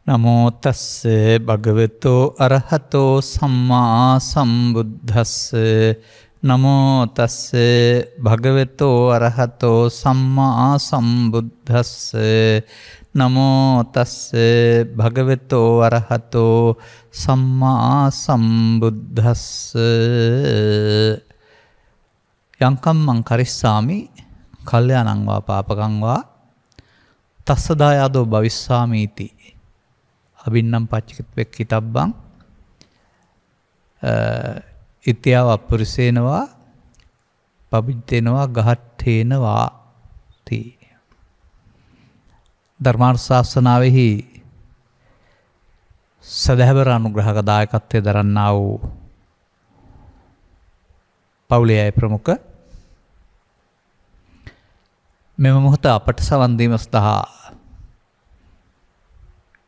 නමෝ තස්ස භගවතෝ අරහතෝ සම්මා සම්බුද්දස්ස නමෝ තස්ස භගවතෝ අරහතෝ සම්මා සම්බුද්දස්ස නමෝ තස්ස භගවතෝ අරහතෝ සම්මා සම්බුද්දස්ස යංකම් මං කරිස්සාමි කල්යාණං වා පාපකං වා තස්ස දායාදෝ භවිස්සාමීති අබින්නම් පච්චකිතබ්බං ඉත්‍යාව අපුරිසේනවා පබිද්දෙනවා ගහට්ඨේනවා තී ධර්මානුශාසනාවෙහි සදහැවර අනුග්‍රහක දායකත්වයේ දරන්නා වූ පවුලේ අය ප්‍රමුඛ මෙම මොහොත අපට සවන් දීම සඳහා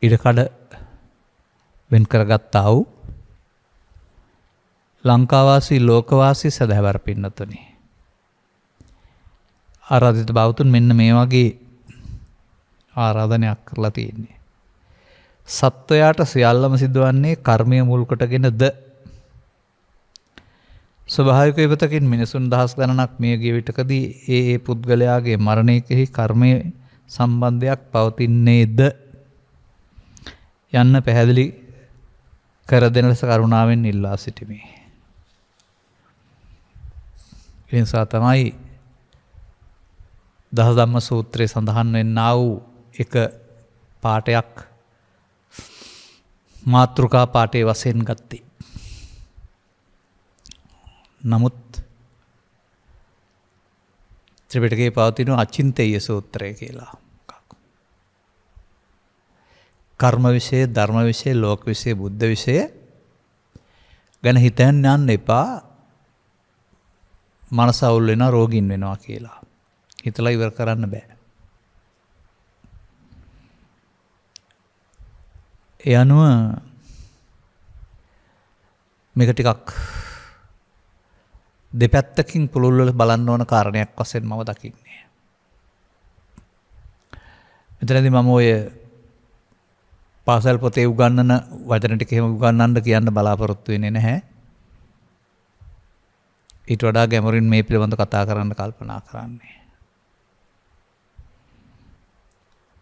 ඉඩකඩ වෙන් කරගත්තා වූ ලංකාවාසී ලෝකවාසී සදහැවර පින්නතුනි ආරාධිත බවතුන් මෙන්න මේ වගේ ආරාධනයක් කරලා තියෙන්නේ සත්වයාට සියල්ලම සිදුවන්නේ කර්මය මුල් කොටගෙනද ස්වභාවික විපතකින් මිනිසුන් දහස් ගණනක් මිය ගිය විටකදී ඒ පුද්ගලයාගේ මරණය කෙරෙහි කර්මයේ සම්බන්ධයක් පවතින්නේද යන්න පැහැදිලි කර දෙන ලෙස කරුණාවෙන් ඉල්ලා සිටිමි. ඒ නිසා තමයි දහධම්ම සූත්‍රයේ සඳහන් වෙන්නා වූ එක පාඨයක් මාතෘකා පාඨයේ වශයෙන් ගත්තේ. නමුත් ත්‍රිපිටකයේ පවතින අචින්තේය සූත්‍රය කියලා කර්ම විෂය, ධර්ම විෂය, ලෝක විෂය, බුද්ධ විෂය ගැන හිතන්න යන්න එපා. මනස අවුල් වෙනවා, රෝගීන් වෙනවා කියලා. හිතලා ඉවර කරන්න බෑ. ඒ අනුව මේක ටිකක් දෙපැත්තකින් පුළුල් වල බලන්න ඕන කාරණයක් වශයෙන් මම දකින්නේ. මෙතනදී මම ඔය පාසල් පොතේ උගන්වන වචන ටික එහෙම උගන්වන්න කියන්න බලාපොරොත්තු වෙන්නේ නැහැ. ඊට වඩා ගැඹුරින් මේ පිළිබඳව කතා කරන්න කල්පනා කරන්නේ.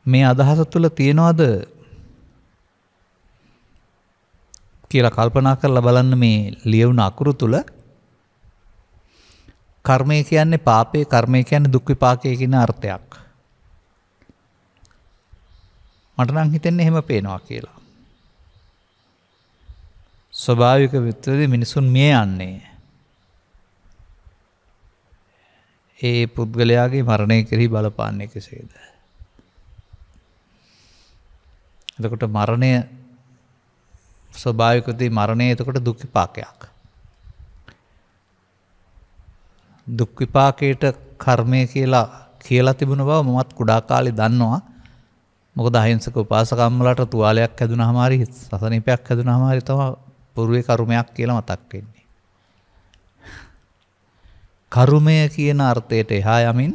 මේ අදහස තුළ තියනවාද කියලා කල්පනා කරලා බලන්න මේ ලියවුන අකුරු තුළ කර්මය කියන්නේ පාපේ, කර්මය කියන්නේ දුක් විපාකයේ කියන අර්ථයක්. මට නම් හිතෙන්නේ එහෙම පේනවා කියලා. ස්වභාවික විතරදී මිනිසුන් මිය යන්නේ ඒ පුද්ගලයාගේ මරණය කෙරෙහි බලපාන්නේ කෙසේද? එතකොට මරණය ස්වභාවිකදී මරණය එතකොට දුක් විපාකයක්. දුක් විපාකයට කර්මය කියලා තිබුණ බව මමත් කුඩා කාලේ දන්නවා. මොකද අහිංසක උපාසකම් වලට තුවාලයක් හැදුනහම හරි සසනීපයක් හැදුනහම හරි තමයි పూర్වේ කර්මයක් කියලා මතක් වෙන්නේ. කර්මය කියන අර්ථයට එහා යමින්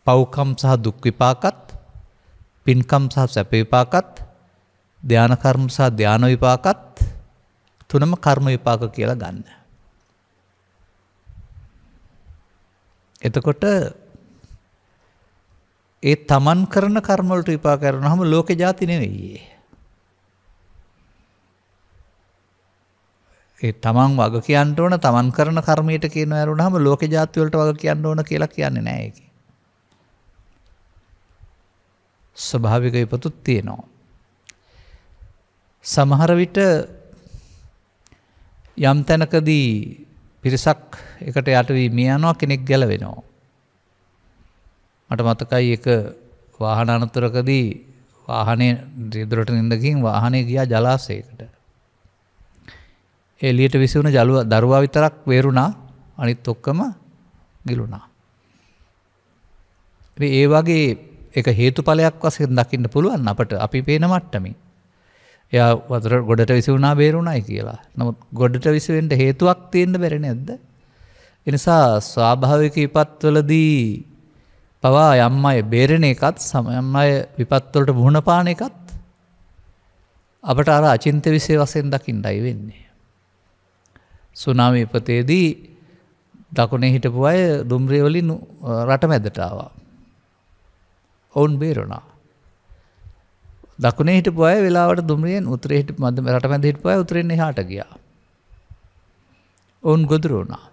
පව්කම් සහ දුක් විපාකත්, පින්කම් සහ සැප විපාකත්, ධාන කර්ම සහ ධාන විපාකත් තුනම කර්ම විපාක කියලා ගන්න. එතකොට ඒ තමන් කරන කර්ම වලට විපාක කරනවම ලෝකේ ಜಾති නෙවෙයි. ඒ තමන් වග කියන්න ඕන තමන් කරන කර්මයට කියනවා යරුණාම ලෝකේ ಜಾති වලට වග කියන්න ඕන කියලා කියන්නේ නැහැ ඒකේ. ස්වභාවික විපතුත් තියෙනවා. සමහර විට යම් තැනකදී පිරිසක් එකට යට වී මිය යනවා, කෙනෙක් ගැලවෙනවා. මට මතකයි එක වාහන අනතුරකදී වාහනේ රියදුරට නින්දකින් වාහනේ ගියා ජලාශයකට. එළියට විසුණු දරුවා විතරක් වේරුණා, අනිත් ඔක්කොම ගිලුණා. ඒ වගේ එක හේතුඵලයක් වශයෙන් දකින්න පුළුවන් අපට අපි පේන මට්ටමින්. එයා වතුර ගොඩට විසුණා බේරුණායි කියලා. නමුත් ගොඩට විසවෙන්න හේතුවක් තියෙන්න බැරි නේද? ඒ නිසා ස්වාභාවික විපත්වලදී පවා යම් අය බේරෙන එකත් යම් අය විපත් වලට මුහුණ පාන එකත් අපට අර අචින්ත්‍ය විෂය වශයෙන් දකින්නයි වෙන්නේ. සුනාමි විපතේදී දකුණේ හිටපු අය දුම්රිය වලින් රට මැදට ආවා. ඔවුන් බේරුණා. දකුණේ හිටපු අය වෙලාවට දුම්රියෙන් උතුරේ හිටපු රට මැද හිටපු අය උතුරෙන් එහාට ගියා. ඔවුන් ගොදුරු වුණා.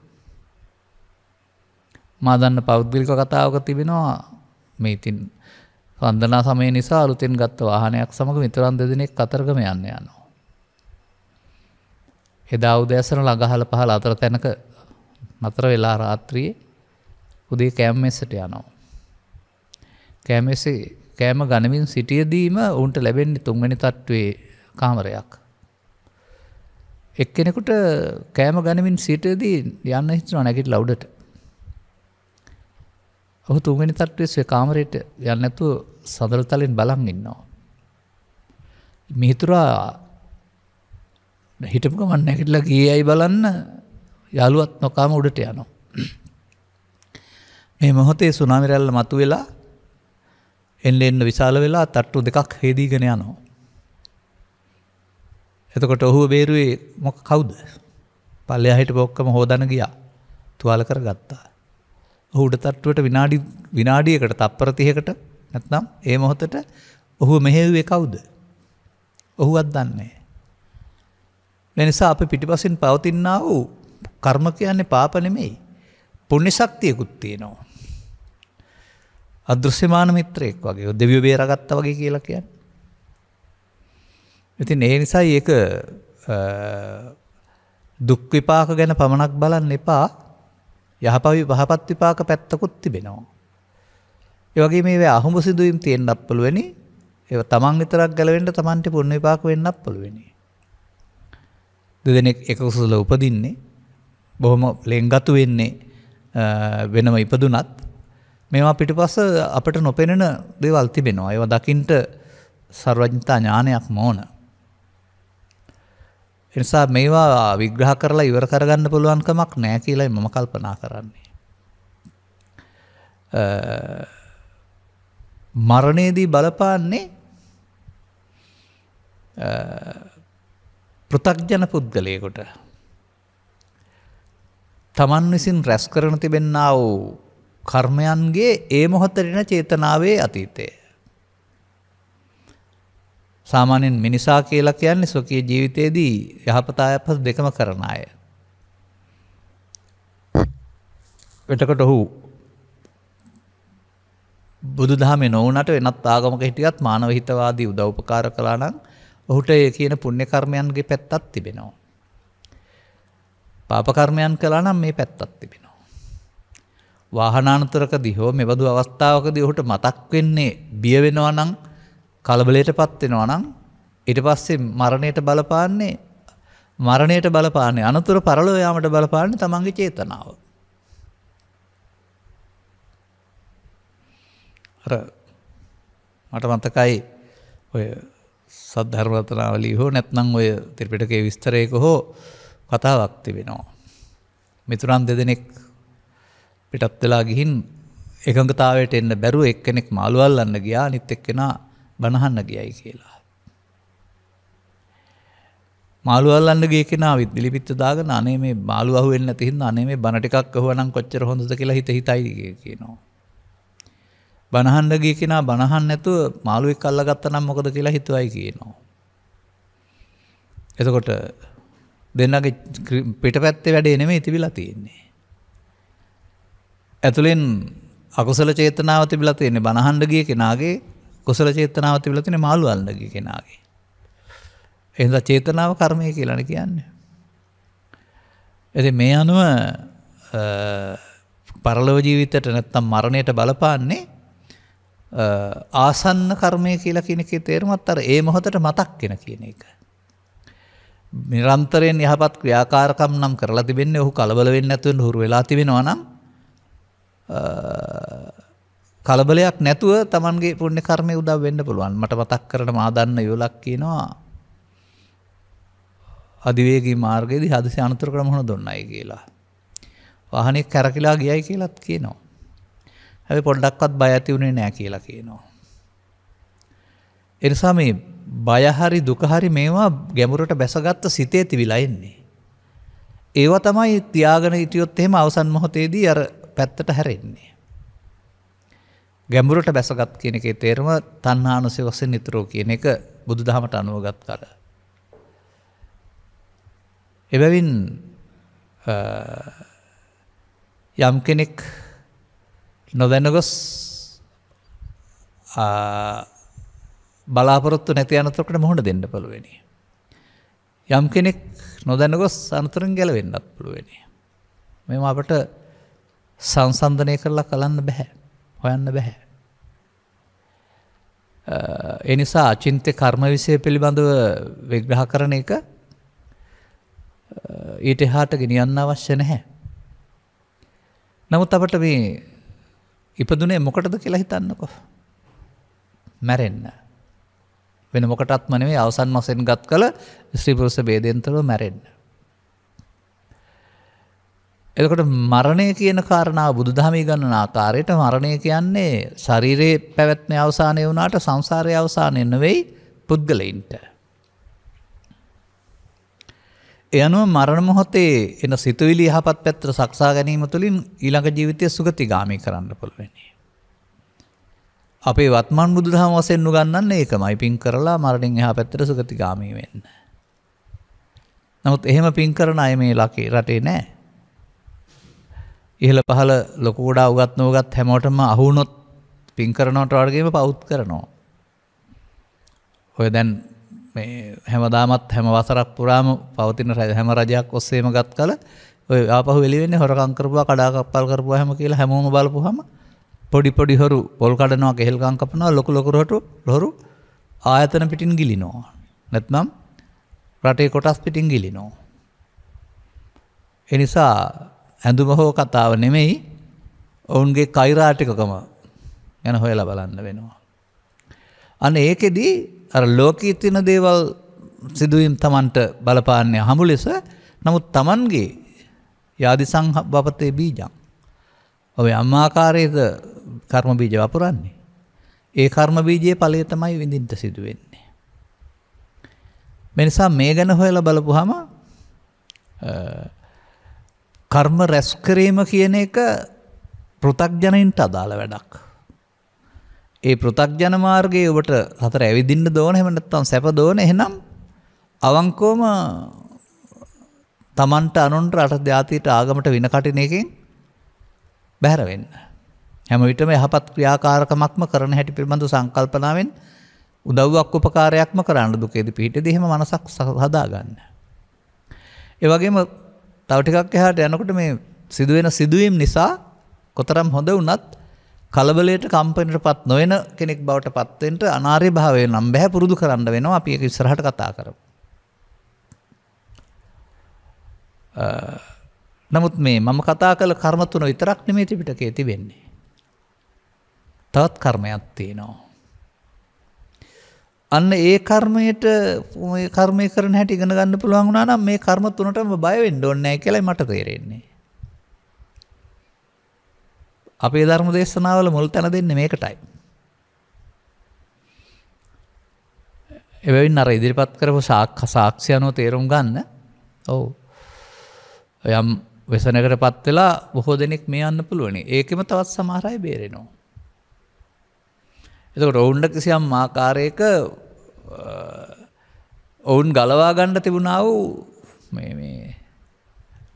මා දන්න පෞද්ගලික කතාවක තිබෙනවා මේ ඉතින් වන්දනා සමය නිසා අලුතෙන් ගත්ත වාහනයක් සමග මිතුරන් දෙදෙනෙක් කතරගම යන්න යනවා. එදා උදෑසන ළඟහල පහල අතර තැනක නතර වෙලා රාත්‍රියේ උදේ කෑම මෙසට යනවා. කෑමෙසේ කෑම ගනිමින් සිටියදීම උන්ට ලැබෙන්නේ 3 වෙනි තට්ටුවේ කාමරයක්. එක්කෙනෙකුට කෑම ගනිමින් සිටියදී යන්න හිතුණා නැගිටලා උඩට. ඔහු 3 වෙනි තට්ටුවේ කාමරේට යන්නේ නැතුව සදල් තලෙන් බලන් ඉන්නවා. මිහිතුරා හිටපු ගමන් නැගිටලා ගියේයි බලන්න යාළුවත් නොකාම උඩට යනවා. මේ මොහොතේ සුනාමි රැල්ල මතුවෙලා එන්න විශාල වෙලා තට්ටු දෙකක් හේදීගෙන යනවා. එතකොට ඔහුව බේරුවේ කවුද? පල්ලෙහා හිටපු ඔක්කොම හොදන්න ගියා. තුවාල කරගත්තා. ඔහු උඩ තට්ටුවට විනාඩියකට තප්පර 30කට නැත්නම් ඒ මොහොතට ඔහුව මෙහෙයුවේ කවුද? ඔහුවත් දන්නේ නැහැ. ඒ නිසා අපි පිටිපසින් පවතිනා වූ කර්ම කියන්නේ පාප නෙමෙයි. පුණ්‍ය ශක්තියකුත් තියෙනවා. අදෘශ්‍යමාන මිත්‍රයෙක් වගේ දෙවියෝ බේරාගත්තා වගේ කියලා කියන්නේ. ඉතින් ඒ නිසා ඒක දුක් විපාක ගැන පමණක් බලන්න එපා. යහපත් විපාක පැත්තකුත් තිබෙනවා. ඒ වගේ මේ අහුඹ සිදුවීම් තියෙන්නත් පුළුවනි. ඒව තමන් විතරක් ගැලවෙන්න තමන්ට පුණ්‍ය විපාක වෙන්නත් පුළුවනි. දෙදෙනෙක් එක කුසල උපදින්නේ බොහොම ලෙන්ගතු වෙන්නේ වෙනම ඉපදුනත් මේවා පිටිපස්ස අපිට නොපෙනෙන දේවල් තිබෙනවා. ඒවා දකින්න සර්වඥතා ඥානයක් ඕන. ඒ නිසා මේවා විග්‍රහ කරලා ඉවර කරගන්න පුළුවන් කමක් නැහැ කියලා මම කල්පනා කරන්නේ. මරණයේදී බලපාන්නේ පෘථග්ජන පුද්ගලයෙකුට තමන් විසින් රැස් කරන තිබෙන්නා වූ කර්මයන්ගේ ඒ මොහොතේන චේතනාවේ අතීතය. සාමාන්‍යයෙන් මිනිසා කියලා කියන්නේ ස්වකීය ජීවිතයේදී යහපත අයහපත දෙකම කරන අය. එතකොට ඔහු බුදුදහමේ නොවුනට වෙනත් ආගමක හිටියත් මානව හිතවාදී උදව් උපකාර කළා නම් ඔහුට ඒ කියන පුණ්‍ය කර්මයන්ගේ පැත්තක් තිබෙනවා. පාප කර්මයන් කළා නම් මේ පැත්තක් තිබෙනවා. වාහනානතරකදී හෝ මෙබඳු අවස්ථාවකදී ඔහුට මතක් වෙන්නේ බිය වෙනවා නම් කලබලයටපත් වෙනවා නම් ඊට පස්සේ මරණයට බලපාන්නේ අනතුරු පරලෝ යාමට බලපාන්නේ තමන්ගේ චේතනාව. අර මට මතකයි ඔය සද්ධර්ම රත්නාවලිය හෝ නැත්නම් ඔය ත්‍රිපිටකයේ විස්තරයක හෝ කතාවක් තිබෙනවා. මිතුරන් දෙදෙනෙක් පිටත් වෙලා ගිහින් එකඟතාවයට එන්න බැරුව එක්කෙනෙක් මාළු අල්ලන්න ගියා අනිත් එක්කෙනා බනහන්න ගියයි කියලා. මාළු අල්ලන්න ගිය කෙනා විලිපිත්ත දාගෙන අනේ මේ මාළු අහුවෙන්නේ නැති හින්දා අනේ මේ බන ටිකක් අහුවනම් කොච්චර හොඳද කියලා හිතයි කියනවා. බනහන්න ගිය කෙනා බනහන්න නැතුව මාළුවෙක් අල්ලගත්තා නම් මොකද කියලා හිතුවයි කියනවා. එතකොට දෙන්නගේ පිටපැත්තේ වැඩේ නෙමෙයි තිබිලා තියෙන්නේ. ඇතුලෙන් අකුසල චේතනාව තිබිලා තියෙන්නේ බනහන්න ගිය කෙනාගේ, කුසල චේතනාව තිබිලා තියෙන්නේ මාළු අල්ලන්න ගිය කෙනාගේ. එහෙනම් චේතනාව කර්මය කියලානේ කියන්නේ. ඉතින් මේ අනුව පරලෝක ජීවිතයට නැත්තම් මරණයට බලපාන්නේ ආසන්න කර්මය කියලා කියන එකේ තේරුමත් අර ඒ මොහොතට මතක් වෙන කියන එක. නිරන්තරයෙන් යහපත් ක්‍රියාකාරකම් නම් කරලා තිබෙන්නේ ඔහු කලබල වෙන්නේ නැතුව හුරු වෙලා තිබෙනවා නම් කලබලයක් නැතුව Tamanගේ පුණ්‍ය කර්මය උදව් වෙන්න පුළුවන්. මට මතක් කරන මා දන්න යෝලක් කියනවා අධිවේගී මාර්ගයේදී හදිසි අනතුරකට මුහුණ දුන්නයි කියලා. වාහනේ කැරකිලා ගියයි කියලාත් කියනවා. හැබැයි පොඩ්ඩක්වත් බය ඇති වුණේ නැහැ කියලා කියනවා. ඒ නිසා මේ බය හරි දුක හරි මේවා ගැඹුරට බැසගත්ත සිතේ තිබිලා ඉන්නේ. ඒව තමයි තියාගෙන හිටියොත් එහෙම අවසන් මොහොතේදී අර පැත්තට හැරෙන්නේ. ගැඹුරට බැසගත් කියන එකේ තේරුම තණ්හානුසය වශයෙන් නිතරෝ කියන එක බුදුදහමට අනුවගත් කර. එබැවින් යම් කෙනෙක් නොදැනගොස් බලාපොරොත්තු නැති අනතුරකට මුහුණ දෙන්න පුළුවනි. යම් කෙනෙක් නොදැනගොස් අනතුරෙන් ගැලවෙන්නත් පුළුවනි. මේව අපට සංසන්දනය කරලා කලන්න බෑ. හොයන්න බෑ. ඒ නිසා අචින්ත්‍ය කර්ම විෂය පිළිබඳව විග්‍රහ කරන එක ඊට එහාට ගෙනියන්න අවශ්‍ය නැහැ. නමුත් අපට මේ ඉපදුනේ මොකටද කියලා හිතන්නකෝ. මැරෙන්න. වෙන මොකටත්ම නෙවෙයි අවසන් වශයෙන් ගත් කල ස්ත්‍රී පුරුෂ ભેදයෙන් තොරව මැරෙන්න. එතකොට මරණය කියන කාරණාව බුදුදහමේ ගන්නන ආකාරයට මරණය කියන්නේ ශරීරයේ පැවැත්ම අවසානය වුණාට සංසාරයේ අවසානය නෙවෙයි පුද්ගලයින්ට. ඒ අනුව මරණ මොහොතේ එන සිතුවිලි යහපත් පැත්තට සකසා ගැනීම තුළින් ඊළඟ ජීවිතය සුගතිගාමී කරන්න පුළුවන්. අපේ වත්මන් බුදුදහම වශයෙන් උගන්වන්නේ ඒකමයි පින් කරලා මරණින් එහා පැත්තට සුගතිගාමී වෙන්න. නමුත් එහෙම පින් කරන අය මේ රටේ නැහැ. ඉහළ පහළ ලොකු කුඩා උගත් නොඋගත් හැමෝටම අහු වුණොත් පින් කරනවට වගේම පවුත් කරනවා. ඔය දැන් මේ හැමදාමත් හැම වසරක් පුරාම පවතින හැම රජයක් ඔස්සේම ගත් කල ඔය ආපහු එළි වෙන්නේ හොරකම් කරපුවා කඩාකප්පල් කරපුවා හැම කියලා හැමෝම බලපුවාම පොඩි පොඩි හොරු පොල් කඩනවා කෙහෙල්කම් කපනවා ලොකු ලොකු හොරු ආයතන පිටින් ගිලිනවා. නැත්නම් රටේ කොටස් පිටින් ගිලිනවා. ඒ නිසා ඇඳුම හෝ කතාව නෙමෙයි ඔවුන්ගේ කෛරාටිකකම ගැන හොයලා බලන්න වෙනවා. අන්න ඒකෙදී අර ලෝකීය තියෙන දේවල් සිදුවීම් Tamanට බලපාන්නේ හමු ලෙස. නමුත් Tamanගේ යාදිසං වපතේ බීජං. ඔය අම්මාකාරයේද කර්ම බීජ වපුරන්නේ. ඒ කර්ම බීජයේ ඵලය තමයි විඳින්න සිදු වෙන්නේ. මේ නිසා මේ ගැන හොයලා බලපුවාම කර්ම රැස් කිරීම කියන එක පෘථග්ජනයින්ට අදාළ වැඩක්. ඒ පෘථග්ජන මාර්ගයේ ඔබට හතර ඇවිදින්න දෝන එහෙම නැත්නම් සැප දෝන එහෙනම් අවංකවම Tamanට අනුන්ට රට ජාතියට ආගමට වින කටින එකෙන් බැහැර වෙන්න. හැම විටම යහපත් ක්‍රියාකාරකමක්ම කරන හැටි පිළිබඳව සංකල්පනාවෙන් උදව්වක් උපකාරයක්ම කරන්න දුකේදී පිහිටදී එහෙම මනසක් හදාගන්න. ඒ වගේම තව ටිකක් එහාට යනකොට මේ සිදුවෙන සිදුවීම් නිසා කොතරම් හොඳ වුණත් කලබලයට කම්පනයටපත් නොවන කෙනෙක් බවට පත් වෙන්න අනාර්ය භාවය නම් බෑ පුරුදු කරන්න වෙනවා. අපි ඒක ඉස්සරහට කතා කරමු. නමුත් මේ මම කතා කළ කර්ම තුන විතරක් නෙමෙයි ත්‍රිපිටකයේ තිබෙන්නේ. තවත් කර්මයක් තියෙනවා. අන්න ඒ කර්මයට මේ කර්මය කරන හැටි ඉගෙන ගන්න පුළුවන් වුණා නම් මේ කර්ම තුනටම බය වෙන්න ඕනේ නැහැ කියලායි මට තේරෙන්නේ. අපේ ධර්ම දේශනාවල මුල් තැන දෙන්නේ මේකටයි. එබැවින් අර ඉදිරිපත් කරපු සාක්ෂි අනුව තේරුම් ගන්න. ඔව්. යම් වෙසනකටපත් වෙලා බොහෝ දෙනෙක් මේ යන්න පුළුවන්. ඒකෙම තවත් සමහර අය බේරෙනවා. එතකොට ඔවුන්ට කිසියම් ආකාරයක ඔවුන් ගලවා ගන්න තිබුණා වූ මේ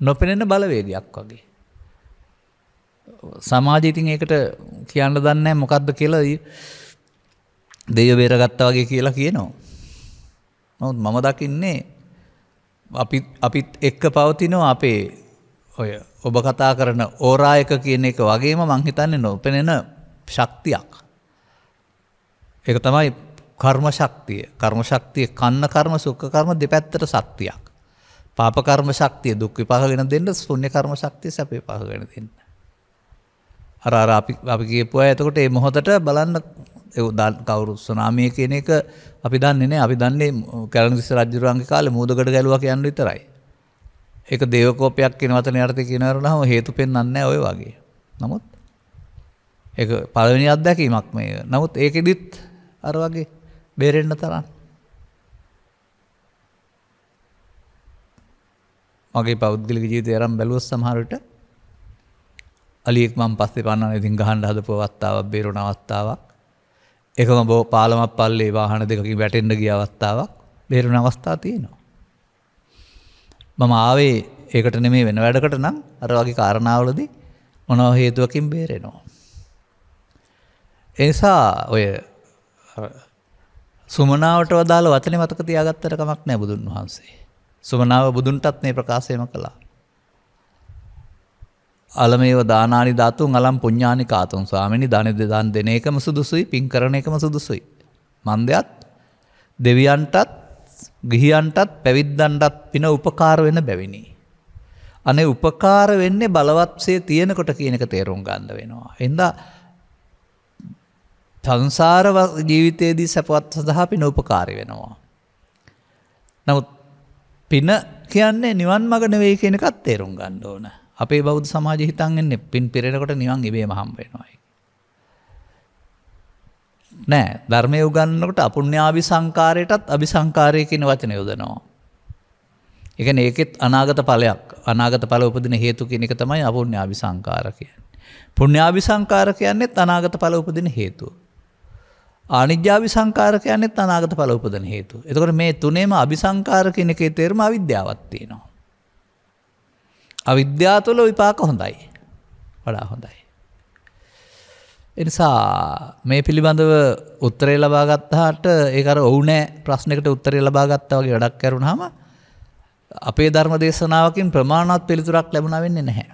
නොපෙනෙන බලවේගයක් වගේ. සමාජය ඉතින් ඒකට කියන්න දන්නේ නැහැ මොකද්ද කියලා දෙයියෝ බේරගත්තා වගේ කියලා කියනවා. නමුත් මම දකින්නේ අපිත් එක්ක පවතිනවා අපේ ඔය ඔබ කතා කරන ඕරායක කියන එක වගේම මං හිතන්නේ නොපෙනෙන ශක්තියක්. ඒක තමයි කර්ම ශක්තිය. කර්ම ශක්තිය කන්න කර්ම සුඛ කර්ම දෙපැත්තට ශක්තියක්. පාප කර්ම ශක්තිය දුක් විපාකගෙන දෙන්න, පුණ්‍ය කර්ම ශක්තිය සැප විපාකගෙන දෙන්න. අර අපි කියපුවා එතකොට මේ මොහොතට බලන්න කවුරු සුනාමිය කියන එක අපි දන්නේ නැහැ. අපි දන්නේ කැලණිතිස්ස රජුරන්ගේ කාලේ මූදගඩ ගැලුවා කියන විතරයි. ඒක දේවකෝපයක් කියන වචනේ අර්ථය කියනවරනම හේතු පෙන්වන්නේ නැහැ ඔය වගේ. නමුත් ඒක පළවෙනි අත්දැකීමක් මේ. නමුත් ඒකෙදිත් අර වගේ බේරෙන්න තරම් මගේ පෞද්ගලික ජීවිතය අරන් බැලුවොත් සමහර විට අලියෙක් මම පස්සේ පන්නන ඉතින් ගහන්න හදපු අවස්ථාවක් බේරුණ අවස්ථාවක්. එකම පාලමක් පල්ලේ වාහන දෙකකින් වැටෙන්න ගිය අවස්ථාවක් බේරුණ අවස්ථා තියෙනවා. මම ආවේ ඒකට නෙමෙයි වෙන වැඩකට නම් අර වගේ කාරණාවලදී මොනවා හේතුවකින් බේරෙනවා. ඒ නිසා ඔය සුමනාවට වදාළ වචනේ මතක තියාගත්තට කමක් නැහැ බුදුන් වහන්සේ. සුමනාව බුදුන්ටත් මේ ප්‍රකාශයම කළා. අලමේව දානානි ධාතුන් අලම් පුඤ්ඤානි කාතුන් ස්වාමීනි දාන දෙන එකම සුදුසුයි පින් කරන එකම සුදුසුයි. මන්දයත් දෙවියන්ටත් ගිහියන්ටත් පැවිද්දන්ටත් පින උපකාර වෙන බැවිනි. අනේ උපකාර වෙන්නේ බලවත්සේ තියෙනකොට කියන එක තේරුම් ගන්න වෙනවා. එහෙනම් සංසාර ජීවිතයේදී සපවත් සඳහා පින උපකාරී වෙනවා. නමුත් පින කියන්නේ නිවන් මඟ නෙවෙයි කියන එකත් තේරුම් ගන්න ඕන. අපේ බෞද්ධ සමාජය හිතන් ඉන්නේ පින් පිරෙනකොට නිවන් ඉබේම හම්බ වෙනවා. නෑ ධර්මයේ උගන්වනකොට අපුණ්‍යාවි සංකාරයටත් අபிසංකාරය කියන වචන යොදනවා. ඒ කියන්නේ ඒකෙත් අනාගත ඵලයක්. අනාගත ඵල උපදින හේතු කියන එක තමයි අපුණ්‍යාවි සංකාර කියන්නේ. පුණ්‍යාවි සංකාර කියන්නේත් අනාගත ඵල උපදින හේතුව. ආනිජ්ජාවි සංකාර කියන්නේත් අනාගත ඵල උපදින හේතුව. එතකොට මේ තුනේම අபிසංකාර කියන එකේ තේරුම අවිද්‍යාවක් තියෙනවා. අවිද්‍යාව තුළ විපාක හොඳයි. වඩා හොඳයි. එනිසා මේ පිළිබඳව උත්තරේ ලබා ගත්තාට ඒක අර ඔව් නෑ ප්‍රශ්නයකට උත්තරේ ලබා ගත්තා වගේ වැඩක් කරුණාම අපේ ධර්ම දේශනාවකින් ප්‍රමාණවත් පිළිතුරක් ලැබුණා වෙන්නේ නැහැ.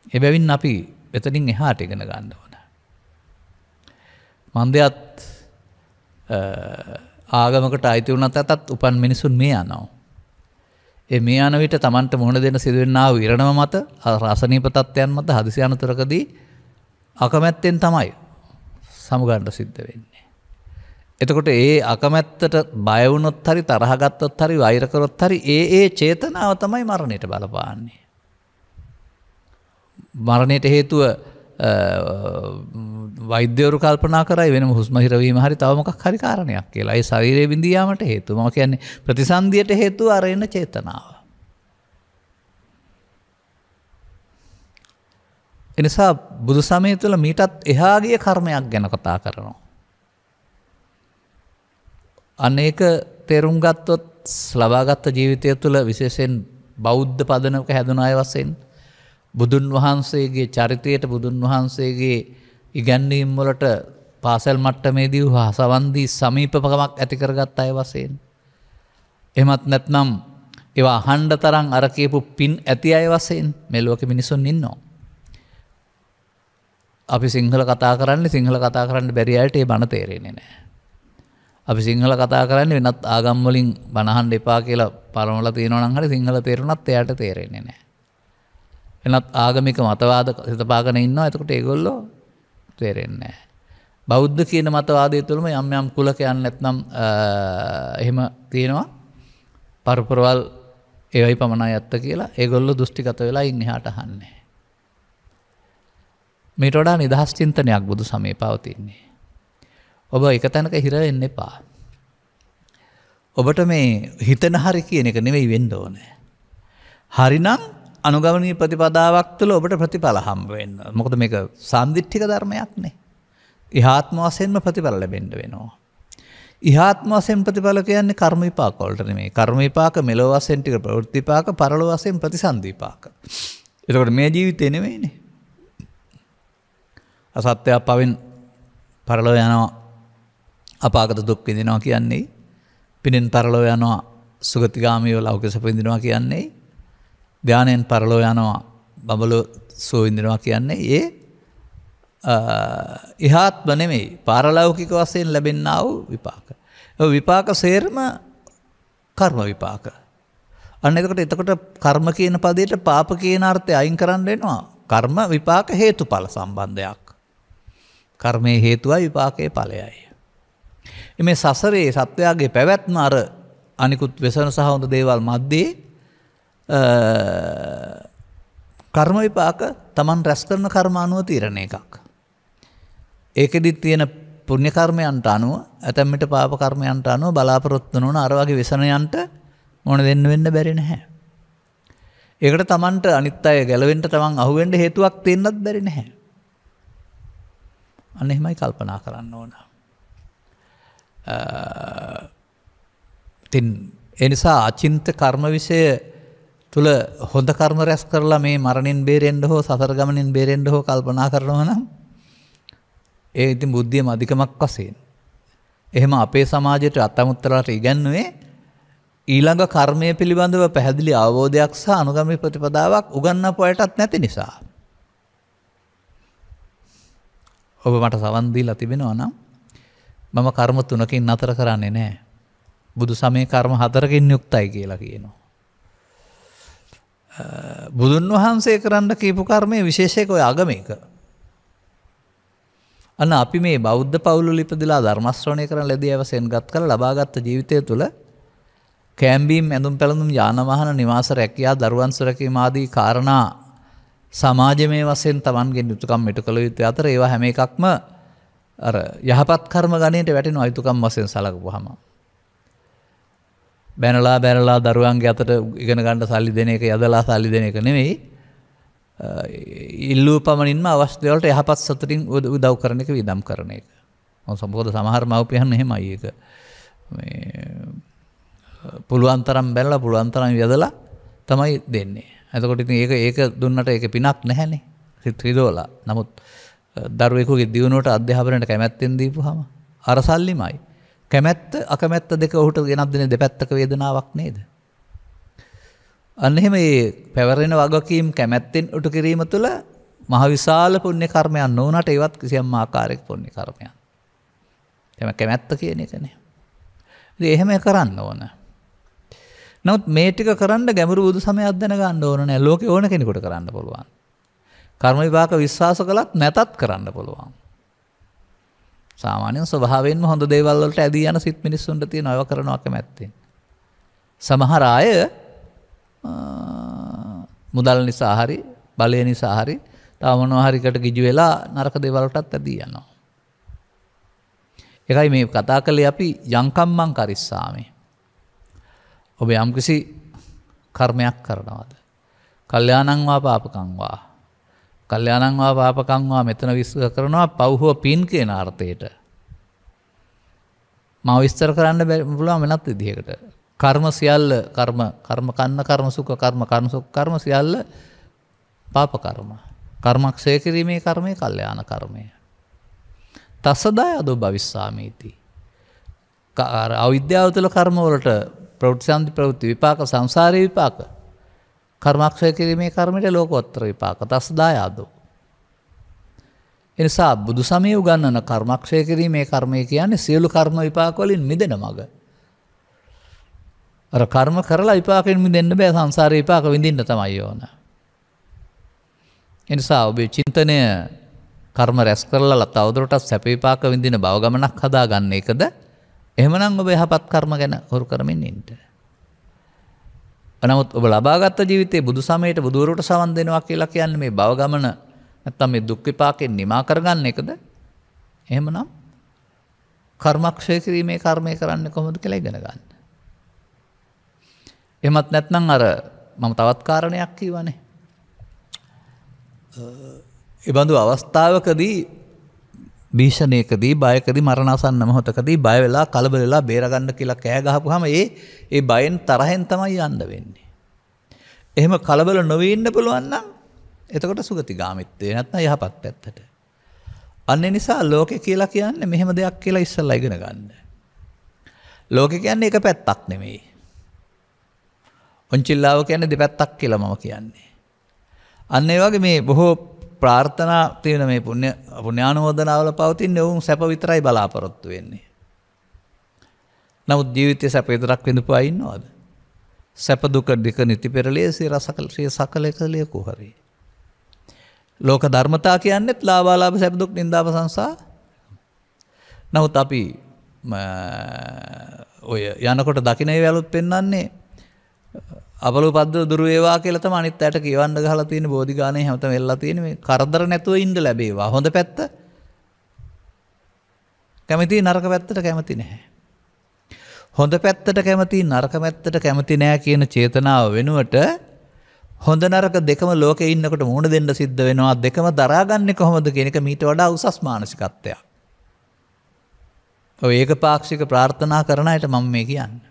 ඒ බැවින් අපි එතනින් එහාට ඉගෙන ගන්න ඕන. මන්දයත් ආගමකට අයිති වුණත් අතත් උපන් මිනිසුන් මේ යනවා. ඒ මේ යන විට Tamanට මුහුණ දෙන්න සිදුවෙනා වූ ඉරණම මත රසනීප තත්ත්වයන් මත හදිසි අනතුරකදී අකමැත්තෙන් තමයි සමුගන්න සිද්ධ වෙන්නේ. එතකොට ඒ අකමැත්තට බය වුණොත් හරි තරහ ගත්තොත් හරි වෛර කරොත් හරි ඒ චේතනාව තමයි මරණයට බලපාන්නේ. මරණයට හේතුව වෛද්‍යවරු කල්පනා කරයි වෙනම හුස්ම හිරවීම හරි තව මොකක් හරි කාරණයක් කියලා. ඒ ශරීරයේ බිඳී යාමට හේතුව. මම කියන්නේ ප්‍රතිසන්දියට හේතුව අර එන චේතනාව. එනිසා බුදු සමය තුළ මීටත් එහා ගිය කර්මයක් ගැන කතා කරනවා. අනේක තේරුම් ගත්තොත් ලබාගත් ජීවිතය තුළ විශේෂයෙන් බෞද්ධ පදනමක හැදුන අය වශයෙන් බුදුන් වහන්සේගේ චරිතයට බුදුන් වහන්සේගේ ඉගැන්වීම් වලට පාසල් මට්ටමේදී සවන් දී සමීපකමක් ඇති කරගත් අය වශයෙන් එහෙමත් නැත්නම් ඒවා අහන්න තරම් අර කියපු පින් ඇති අය වශයෙන් මේ ලෝකෙ මිනිසුන් ඉන්නවා. අපි සිංහල කතා කරන්න බැරි අයට ඒ බණ තේරෙන්නේ නැහැ. අපි සිංහල කතා කරන්නේ වෙනත් ආගම් වලින් බණ අහන්න එපා කියලා පරමලා තියෙනවා නම් හරි සිංහල තේරුණත් එයාට තේරෙන්නේ නැහැ. වෙනත් ආගමික මතවාද හිතපාගෙන ඉන්නවා. එතකොට ඒගොල්ලෝ තේරෙන්නේ නැහැ. බෞද්ධ කියන මතවාදය තුළම යම් යම් කුලකයන් නැත්නම් එහෙම තියෙනවා. පරපරවල් ඒවයි පමණයි ඇත්ත කියලා ඒගොල්ලෝ දෘෂ්ටිගත වෙලා ඉන් එහාට අහන්නේ. මේට වඩා නිදහස් චින්තනයක් බුදු සමයේ පවතින්නේ. ඔබ එක තැනක හිර වෙන්න එපා. ඔබට මේ හිතන හරි කියන එක නෙවෙයි වෙන්න ඕනේ. හරිනම් අනුගමනීය ප්‍රතිපදාවක් තුළ ඔබට ප්‍රතිඵල හම්බ වෙන්න. මොකද මේක සම්දිත්තික ධර්මයක් නේ. ඉහාත්ම වශයෙන්ම ප්‍රතිඵල ලැබෙන්න වෙනවා. ඉහාත්ම වශයෙන් ප්‍රතිඵල කියන්නේ කර්ම විපාක වලට නෙමෙයි. කර්ම විපාක මෙලොව වශයෙන් ටික ප්‍රවෘත්ති විපාක පරලොව වශයෙන් ප්‍රතිසන්දි විපාක. එතකොට මේ ජීවිතේ නෙමෙයිනේ. අසත්‍ය පවෙන් පරලොව යනවා අපාගත දුක් විඳිනවා කියන්නේ පිනෙන් පරලොව යනවා සුගතිගාමීව ලෞකික සැප විඳිනවා කියන්නේ ධානයෙන් පරලොව යනවා බබලෝ සෝ විඳිනවා කියන්නේ ඒ ඉහාත්ම නෙමෙයි පාරලෞකික වශයෙන් ලැබෙනා වූ විපාක. ඒ විපාක සේරම කර්ම විපාක. අන්න එතකොට කර්ම කියන පදයට පාප කියන අර්ථය අයින් කරන්න වෙනවා. කර්ම විපාක හේතුඵල සම්බන්ධයක්. කර්මයේ හේතුවයි විපාකයේ ඵලයයි. මේ සසරේ සත්වයාගේ පැවැත්ම අර අනිකුත් වෙසන සහ හොඳ දේවල් මැද්දේ කර්ම විපාක Taman රැස් කරන කර්ම අනුව තීරණ එකක්. ඒකෙදි තියෙන පුණ්‍ය කර්මයන්ට අනුව ඇතැම් විට පාප කර්මයන්ට අනුව බලාපොරොත්තු නොවන අර වගේ व्यසනයන්ට මොන වෙන්න බැරි නැහැ. ඒකට Tamanට අනිත් අය ගැලවෙන්න Taman අහුවෙන්න හේතුවක් තියෙන්නත් බැරි නැහැ. අන්න එහෙමයි කල්පනා කරන්න ඕන. තින් ඒ නිසා අචින්ත කර්ම විෂය තුල හොඳ කර්ම රැස් කරලා මේ මරණින් බේරෙන්න හෝ සතර ගමනින් බේරෙන්න හෝ කල්පනා කරනවා නම් ඒ ඉතින් බුද්ධියම අධිකමක් වශයෙන්. එහෙම අපේ සමාජයට අත්තමුත්තරලට ඉගැන්වුවේ ඊළඟ කර්මය පිළිබඳව පැහැදිලි අවබෝධයක් සහ අනුගමන ප්‍රතිපදාවක් උගන්වපු අයටත් නැති නිසා. ඔබ මට සවන් දීලා තිබෙනවා නම් මම කර්ම 3කින් නතර කරන්නේ නැහැ. බුදු සමයේ කර්ම 4කින් යුක්තයි කියලා කියනවා. බුදුන් වහන්සේ කරන්න කියපු කර්මයේ විශේෂයක ඔය අගමේක. අන්න අපි මේ බෞද්ධ පවුල් ඉපදලා ධර්ම ශ්‍රවණය කරන ලැබිය අවසෙන් ගත් කල ලබාගත් ජීවිතය තුළ කැම්බීම් ඇඳුම් පැළඳුම් යාන වාහන නිවාස රැකියා දරුවන් සුරකීම ආදී කාරණා සමාජමය වශයෙන් Tamanගෙන් යුතුයකම් ඉටු කළ යුතු අතර ඒවා හැම එකක්ම අර යහපත් කර්ම ගණයට වැටෙනවා යුතුයකම් වශයෙන් සලකපුවාම. බැනලා දරුවන්ගේ අතට ඉගෙන ගන්න සල්ලි දෙන එක යදලා සල්ලි දෙන එක නෙමෙයි. ඉල්ලූ පමණින්ම අවශ්‍ය දේවල්ට යහපත් සතුටින් උදව් කරන එක විදම් කරන එක. මොකද සමහර මව්පියන් එහෙමයි ඒක. මේ පුළුවන් තරම් බැලලා පුළුවන් තරම් යදලා තමයි දෙන්නේ. එතකොට ඉතින් ඒක දුන්නට ඒක පිනක් නැහැනේ. සිත් රිදවලා. නමුත් දරුවෙකුගේ දියුණුවට අධ්‍යාපනයට කැමැත්තෙන් දීපුවාම අර සල්ලිමයි. කැමැත්ත අකමැත්ත දෙක ඔහුට ගෙනත් දෙන දෙපැත්තක වේදනාවක් නේද? අන්න එහෙම මේ පැවරෙන වගකීම් කැමැත්තෙන් උටු කිරීම තුළ මහ විශාල පුණ්‍ය කර්මයන් නොවනට ඒවත් කිසියම් ආකාරයක පුණ්‍ය කර්මයන්. එහෙම කැමැත්ත කියන එක නේ. ඉතින් එහෙම කරන්න ඕන. නමුත් මේ ටික කරන්න ගැඹුරු බුදු සමයක් දැනගන්න ඕන නෑ. ලෝකේ ඕන කෙනෙකුට කරන්න පුළුවන්. කර්ම විපාක විශ්වාස කළත් නැතත් කරන්න පුළුවන්. සාමාන්‍යයෙන් ස්වභාවයෙන්ම හොඳ දේවල් වලට ඇදී යන සිත් මිනිස්සුන්ට තියෙන අයව කරනවා කැමැත්තෙන්. සමහර අය මුදල් නිසා හරි බලය නිසා හරි තව මොනවා හරිකට ගිජු වෙලා නරක දේවල් වලටත් ඇදී යනවා. ඒකයි මේ කතා කළේ අපි යංකම්මං කරිස්සාමි. ඔබ යම්කිසි කර්මයක් කරනවාද? කල්යාණං වා පාපකං වා. කල්යාණං වා පාපකං වා මෙතන විස්තර කරනවා පව් හෝ පින් කියන අර්ථයට. මම විස්තර කරන්න පුළුවන් වෙනත් විදිහකට. කර්ම සියල්ල කර්ම කන්න කර්ම සුඛ කර්ම සියල්ල පාප කර්ම. කර්මක්ෂය කිරීමේ කර්මය කල්යාණ කර්මය. තස්සදායදෝ භවිස්සාමීති. අවිද්‍යාව තුළ කර්ම වලට ප්‍රවෘත්ති විපාක සංසාරේ විපාක. කර්මක්ෂය කිරීමේ කර්මයට ලෝකෝත්තර විපාක. තස්සදායදෝ. එනිසා බුදු සමයේ උගන්වන කර්මක්ෂය කිරීමේ කර්මය කියන්නේ සියලු කර්ම විපාක වලින් මිදෙන මඟ. අර කර්ම කරලා විපාකෙන් මිදෙන්න බෑ සංසාරේ විපාක විඳින්න තමයි ඕන. එනිසා ඔබේ චින්තනය කර්ම රැස් කරලා තවදුරටත් සැප විපාක විඳින බව ගමනක් හදා ගන්න එකද? එහෙමනම් ඔබ යහපත් කර්ම ගැන හොරු කරමින් ඉන්න. නමුත් ඔබ ලබාගත් ජීවිතයේ බුදු සමයට බුදුවරුට සවන් දෙනවා කියලා කියන්නේ මේ බව ගමන නැත්තම් මේ දුක් විපාකෙන් නිමා කරගන්න එකද? එහෙමනම් කර්මක්ෂය කිරීමේ කර්මය කරන්නේ කොහොමද කියලා ඉගෙන ගන්න. එහෙමත් නැත්නම් අර මම තවත් කාරණයක් කියවනේ. ඒ බඳු අවස්ථාවකදී භීෂණයකදී බයකදී මරණාසන්න මොහොතකදී බය වෙලා කලබල වෙලා බේරගන්න කියලා කෑ ගහපුවාම ඒ බයෙන් තරහෙන් තමයි යන්න වෙන්නේ. එහෙම කලබල නොවී ඉන්න පුළුවන් නම් එතකොට සුගතිගාමීත්වය නැත්නම් යහපත් පැත්තට. අන්න නිසා ලෝකේ කියලා කියන්නේ මෙහෙම දෙයක් කියලා ඉස්සෙල්ලා ඉගෙන ගන්න. ලෝකේ කියන්නේ එක පැත්තක් නෙමෙයි. ඔන්චිල්ලාව කියන්නේ දෙපැත්තක් කියලා මම කියන්නේ. අන්න ඒ වගේ මේ බොහෝ ප්‍රාර්ථනා තියෙන මේ පුණ්‍යානුමෝදනාවල පවතින උන් සැප විතරයි බලාපොරොත්තු වෙන්නේ. නමුත් ජීවිතයේ සැප විතරක් විඳපු අය ඉන්නවද? සැප දුක දෙක නිති පෙරළිය සකලකලිය කොහරි. ලෝක ධර්මතා කියන්නේත් ලාභාලාභ සැප දුක් නින්දාව සංසාර. නමුත් අපි ඔය යනකොට දකින්න ඒවලුත් පෙන්වන්නේ අපලුපද්ද දුරු වේවා කියලා තමයි අනිත් අයට කියවන්න ගහලා තියෙන බෝධි ගානේ හැමතැනම වෙලා තියෙන මේ කරදර නැතුව ඉන්න ලැබේවා. හොඳ පැත්ත කැමති නරක පැත්තට කැමති නැහැ. හොඳ පැත්තට කැමති නරක පැත්තට කැමති නැහැ කියන චේතනාව වෙනුවට හොඳ නරක දෙකම ලෝකේ ඉන්නකොට මුණ දෙන්න සිද්ධ වෙනවා. දෙකම දරාගන්නේ කොහොමද කියන එක මීට වඩා උසස් මානසිකත්වයක්. ඔය ඒකපාක්ෂික ප්‍රාර්ථනා කරන අයට මම මේ කියන්නේ.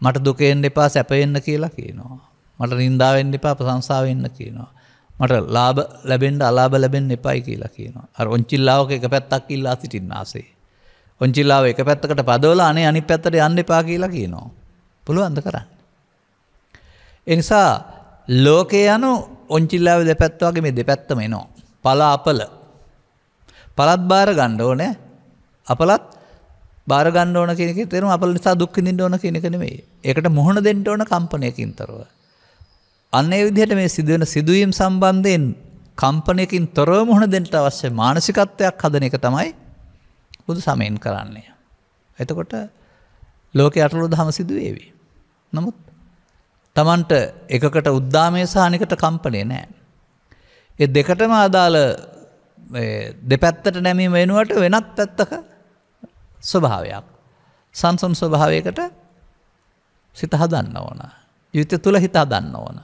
මට දුක එන්න එපා සැප එන්න කියලා කියනවා. මට නින්දා වෙන්න එපා ප්‍රශංසා වෙන්න කියනවා. මට ලාභ ලැබෙන්න අලාභ ලැබෙන්න එපයි කියලා කියනවා. අර ඔන්චිල්ලාවක එක පැත්තක් ඉල්ලා සිටින්න ආසේ. ඔන්චිල්ලාව එක පැත්තකට පදවලා අනේ අනිත් පැත්තට යන්න එපා කියලා කියනවා. පුළුවන්ද කරන්න? ඒ නිසා ලෝකේ යන ඔන්චිල්ලාවේ දෙපැත්ත වගේ මේ දෙපැත්තම එනවා. පල අපල. පලත් බාර ගන්න ඕනේ. අපලත් බාර ගන්න ඕන කියන එකේ තේරුම අපල නිසා දුක් විඳින්න ඕන කියන එක නෙමෙයි. ඒකට මුහුණ දෙන්න ඕන කම්පනයකින් තොරව. අන්න ඒ විදිහට මේ සිදුවෙන සිදුවීම් සම්බන්ධයෙන් කම්පනයකින් තොරව මුහුණ දෙන්න අවශ්‍ය මානසිකත්වයක් හදන එක තමයි බුදු සමයෙන් කරන්නේ. එතකොට ලෝකේ අටලෝ දහම සිදු වේවි. නමුත් Tamanට එකකට උද්දාමයේ සහ අනෙකට කම්පණය නැහැ. ඒ දෙකටම අදාළ දෙපැත්තට නැමීම වෙනුවට වෙනත් පැත්තක ස්වභාවයක් සංසම් ස්වභාවයකට සිත හදන්න ඕන. ජීවිතය තුළ හිත හදන්න ඕන.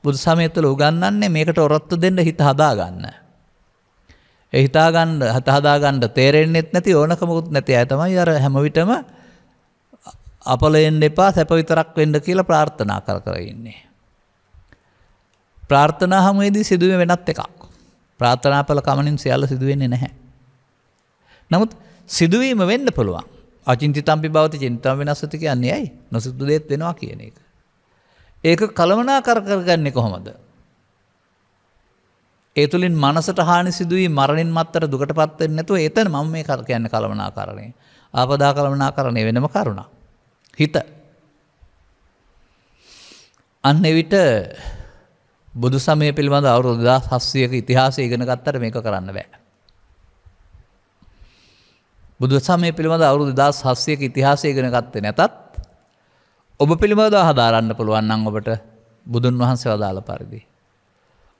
බුදු සමය තුළ උගන්වන්නේ මේකට ඔරොත්තු දෙන්න හිත හදාගන්න. ඒ හිත හදාගන්න තේරෙන්නෙත් නැති ඕනකමකුත් නැති අය තමයි අර හැම විටම අපලෙන්න එපා සැප විතරක් වෙන්න කියලා ප්‍රාර්ථනා කර ඉන්නේ. ප්‍රාර්ථනා හැමෙදී සිදුවෙන වෙනත් එකක්. ප්‍රාර්ථනා පළ කමනින් සියල්ල සිදු වෙන්නේ නැහැ. නමුත් සිදුවීම වෙන්න පුළුවන්. අචින්තිතම්පි භවති චින්තම් වෙනස්සති කියන්නේ ඇයි? නොසිදු දෙයක් වෙනවා කියන එක. ඒක කලමනාකර කරගන්නේ කොහොමද? ඒ තුලින් මනසට හානි සිදුවී මරණින් මත්තර දුකටපත් වෙන්නේ නැතුව එතන මම මේ කියන්නේ කලමනාකරණය. ආපදා කලමනාකරණය වෙනම කරුණා. හිත. අන්න එවිට බුදු සමය පිළිබඳ අවුරුදු 2700ක ඉතිහාසය ඉගෙන ගත්තට මේක කරන්න බෑ. බුදු සමය පිළිබඳ අවුරුදු 2700ක ඉතිහාසය ඉගෙන ගත්තේ නැතත් ඔබ පිළිබඳව හදාරන්න පුළුවන් නම් ඔබට බුදුන් වහන්සේ වදාළ පරිදි.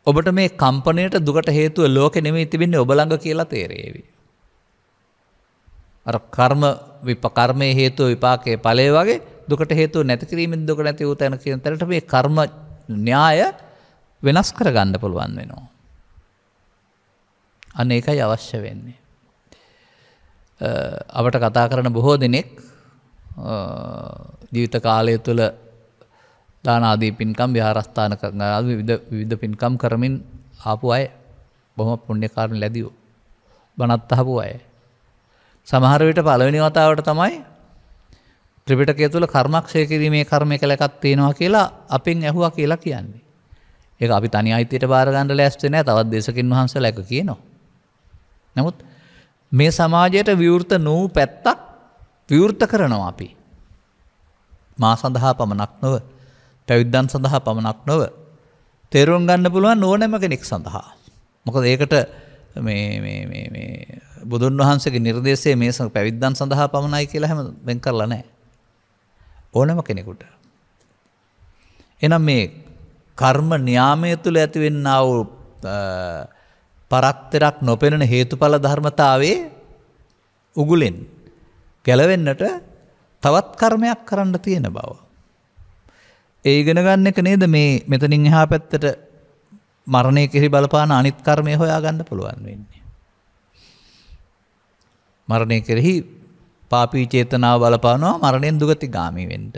ඔබට මේ කම්පණයට දුකට හේතුව ලෝකෙ නෙමෙයි තිබෙන්නේ ඔබ ළඟ කියලා තේරෙවි. අර කර්මයේ හේතුව විපාකයේ ඵලය වගේ දුකට හේතුව නැති කිරීමෙන් දුක නැති වූ තැන කියන තැනට මේ කර්ම න්‍යාය වෙනස් කරගන්න පුළුවන් වෙනවා. අන්න ඒකයි අවශ්‍ය වෙන්නේ. අපට කතා කරන බොහෝ දෙනෙක් ජීවිත කාලය තුළ දාන ආදී පින්කම් විහාරස්ථාන කරන විවිධ පින්කම් කරමින් ආපු අය බොහොම පුණ්‍ය කාර්ය ලැබියෝ බණත් අහපු අය. සමහර විට පළවෙනි වතාවට තමයි ත්‍රිපිටකය තුළ කර්මක්ෂය කිරීමේ කර්ම කියලා එකක් තියෙනවා කියලා අපෙන් ඇහුවා කියලා කියන්නේ. ඒක අපි තනි අයිතියට බාර ගන්න ලෑස්ති නැහැ. තවත් දේශකින් වහන්සේලා එක කියනවා. නමුත් මේ සමාජයට විවෘත නූ පැත්තක් විවෘත කරනවා අපි. මා සඳහා පමණක් නොව, පැවිද්දන් සඳහා පමණක් නොව, තේරුම් ගන්න පුළුවන් ඕනෑම කෙනෙක් සඳහා. මොකද ඒකට මේ බුදුන් වහන්සේගේ නිර්දේශයේ මේ පැවිද්දන් සඳහා පමණයි කියලා හැම වෙන් කරලා නැහැ. ඕනෑම කෙනෙකුට. එහෙනම් මේ කර්ම න්‍යාමය තුළ ඇතිවෙනා වූ පරක්තරක් නොපෙනෙන හේතුඵල ධර්මතාවයේ උගුලෙන් ගැලවෙන්නට තවත් කර්මයක් කරන්න තියෙන බව. ඒ ඉගෙන ගන්න එක නේද මේ මෙතනින් එහා පැත්තට මරණය කෙරෙහි බලපාන අනිත් කර්මය හොයාගන්න පුළුවන් වෙන්නේ. මරණය කෙරෙහි පාපී චේතනාව බලපානවා මරණයෙන් දුගතිගාමී වෙන්න.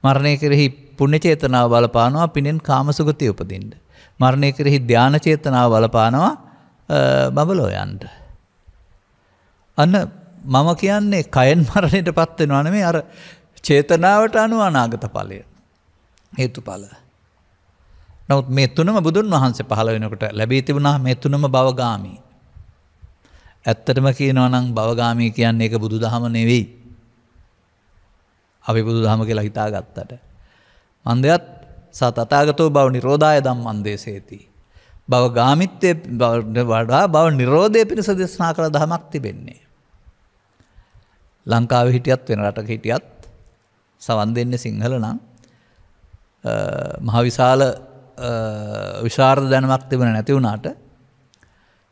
මරණය කෙරෙහි පුණ්‍ය චේතනාව බලපානවා පිනෙන් කාමසුගතිය උපදින්න. මරණය කෙරෙහි ධාන චේතනාව බලපානවා බබලෝ යන්න. අන්න මම කියන්නේ කයෙන් මරණයටපත් වෙනවා නෙමෙයි අර චේතනාවට අනුව අනාගත ඵලය හේතුඵල. නමුත් මේ තුනම බුදුන් වහන්සේ පහළ වෙනකොට ලැබී තිබුණා මේ තුනම භවගාමී. ඇත්තටම කියනවා නම් භවගාමී කියන්නේ ඒක බුදුදහම නෙවෙයි. අපි බුදුදහම කියලා හිතාගත්තට. මන්දයත් සතතාගතෝ භව නිරෝධාය ධම්මං දේශේති. භවගාමිත්වයේ වඩා භව නිරෝධය පිණිස දේශනා කළ ධමයක් තිබෙන්නේ. ලංකාවේ හිටියත් වෙන රටක හිටියත් සවන් දෙන්නේ සිංහල නම් මහ විශාල විශාරද දැනුමක් තිබුණ නැති වුණාට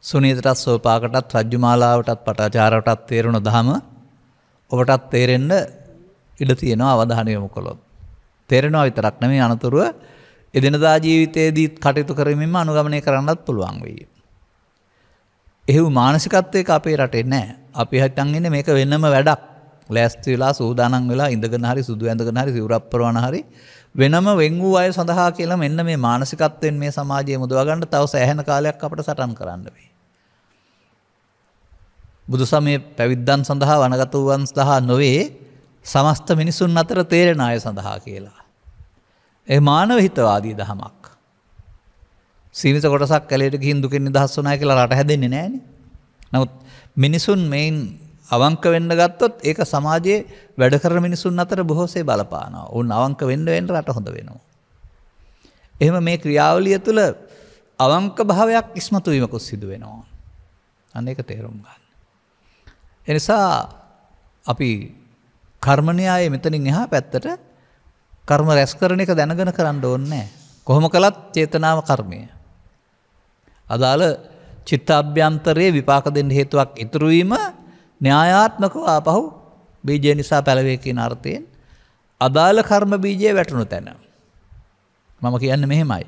සුනීතටත් සෝපාකටත් රජ්ජුමාලාවටත් පටාචාරවටත් තේරුණ දහම ඔබටත් තේරෙන්න ඉඩ තියෙනවා අවධානය යොමු කළොත්. තේරෙනවා විතරක් නෙමෙයි අනතුරුව එදිනදා ජීවිතයේදී කටයුතු කරමින්ම අනුගමනය කරන්නත් පුළුවන් වෙයි. එහෙව් මානසිකත්වයක අපේ රටේ නැහැ. අපි හිතන් ඉන්නේ මේක වෙනම වැඩක්. ලෑස්ති වෙලා සූදානම් වෙලා ඉඳගෙන හරි සුදු ඇඳගෙන හරි සිවුරක් පරවන හරි වෙනම වෙන් වූ අය සඳහා කියලා මෙන්න මේ මානසිකත්වයෙන් මේ සමාජය මුදවා ගන්න තව සෑහෙන කාලයක් අපිට සටන් කරන්න වෙයි. බුදු සමයේ පැවිද්දන් සඳහා වනගත වූවන් සඳහා නොවේ සමස්ත මිනිසුන් අතර තේරෙන අය සඳහා කියලා. ඒ මානව හිතවාදී දහමක්. සීමිත කොටසක් කැලේට ගිහින් දුකින් නිදහස් වුණා කියලා රට හැදෙන්නේ නැහනේ. නමුත් මිනිසුන් මේන් අවංක වෙන්න ගත්තොත් ඒක සමාජයේ වැඩ කරන මිනිසුන් අතර බොහෝසේ බලපානවා. උන් අවංක වෙන්න රට හොඳ වෙනවා. එහෙම මේ ක්‍රියාවලිය තුළ අවංක භාවයක් ඉස්මතු වීමකුත් සිදු වෙනවා. අන්න ඒක තේරුම් ගන්න. එනිසා අපි කර්ම න්‍යායයේ මෙතනින් එහා පැත්තට කර්ම රැස් කරන එක දැනගෙන කරන්න ඕනේ නැහැ. කොහොම කළත් චේතනාව කර්මය. අදාළ චිත්තාභ්‍යන්තරයේ විපාක දෙන්න හේතුවක් ඉතුරු වීම න්‍යායාත්මකව ආපහු බීජය නිසා පැලවේ කියන අර්ථයෙන් අදාළ කර්ම බීජය වැටුණු තැන. මම කියන්නේ මෙහෙමයි.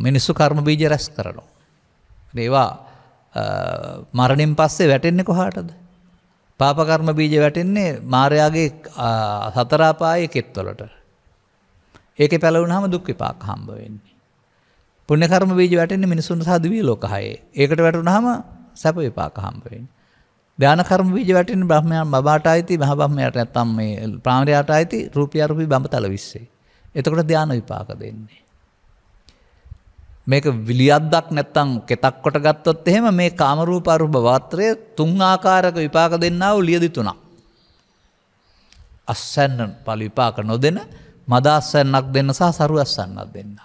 මිනිස්සු කර්ම බීජ රැස් කරනවා. ඒවා මරණයෙන් පස්සේ වැටෙන්නේ කොහාටද? පාප කර්ම බීජ වැටෙන්නේ මායාවේ සතර අපායේ කෙත්වලට. ඒකේ පැලවුණාම දුක් විපාක හම්බ වෙන්නේ. පුණ්‍ය කර්ම බීජ වැටෙන්නේ මිනිසුන් සහ දිව්‍ය ලෝක හයේ. ඒකට වැටුණාම සැප විපාක හම්බ වෙන්නේ. ධාන කර්ම බීජ වැටෙන්නේ බ්‍රහ්මයන් බබාට ආйти මහ බ්‍රහ්මයාට නැත්තම් මේ ප්‍රාමරයාට ආйти රූපී අරූපී බඹතල විශ්සේ. එතකොට ධාන විපාක දෙන්නේ. මේක විලියද්දක් නැත්තම් කෙතක් කොට ගත්තොත් එහෙම මේ කාම රූප අරූප වාත්‍රය තුන් ආකාරක විපාක දෙන්නා වූ ලියදි තුනක්. අස්සන්න පළ විපාක නොදෙන මද අස්සන්නක් දෙන්න සහ සරු අස්සන්නක් දෙන්න.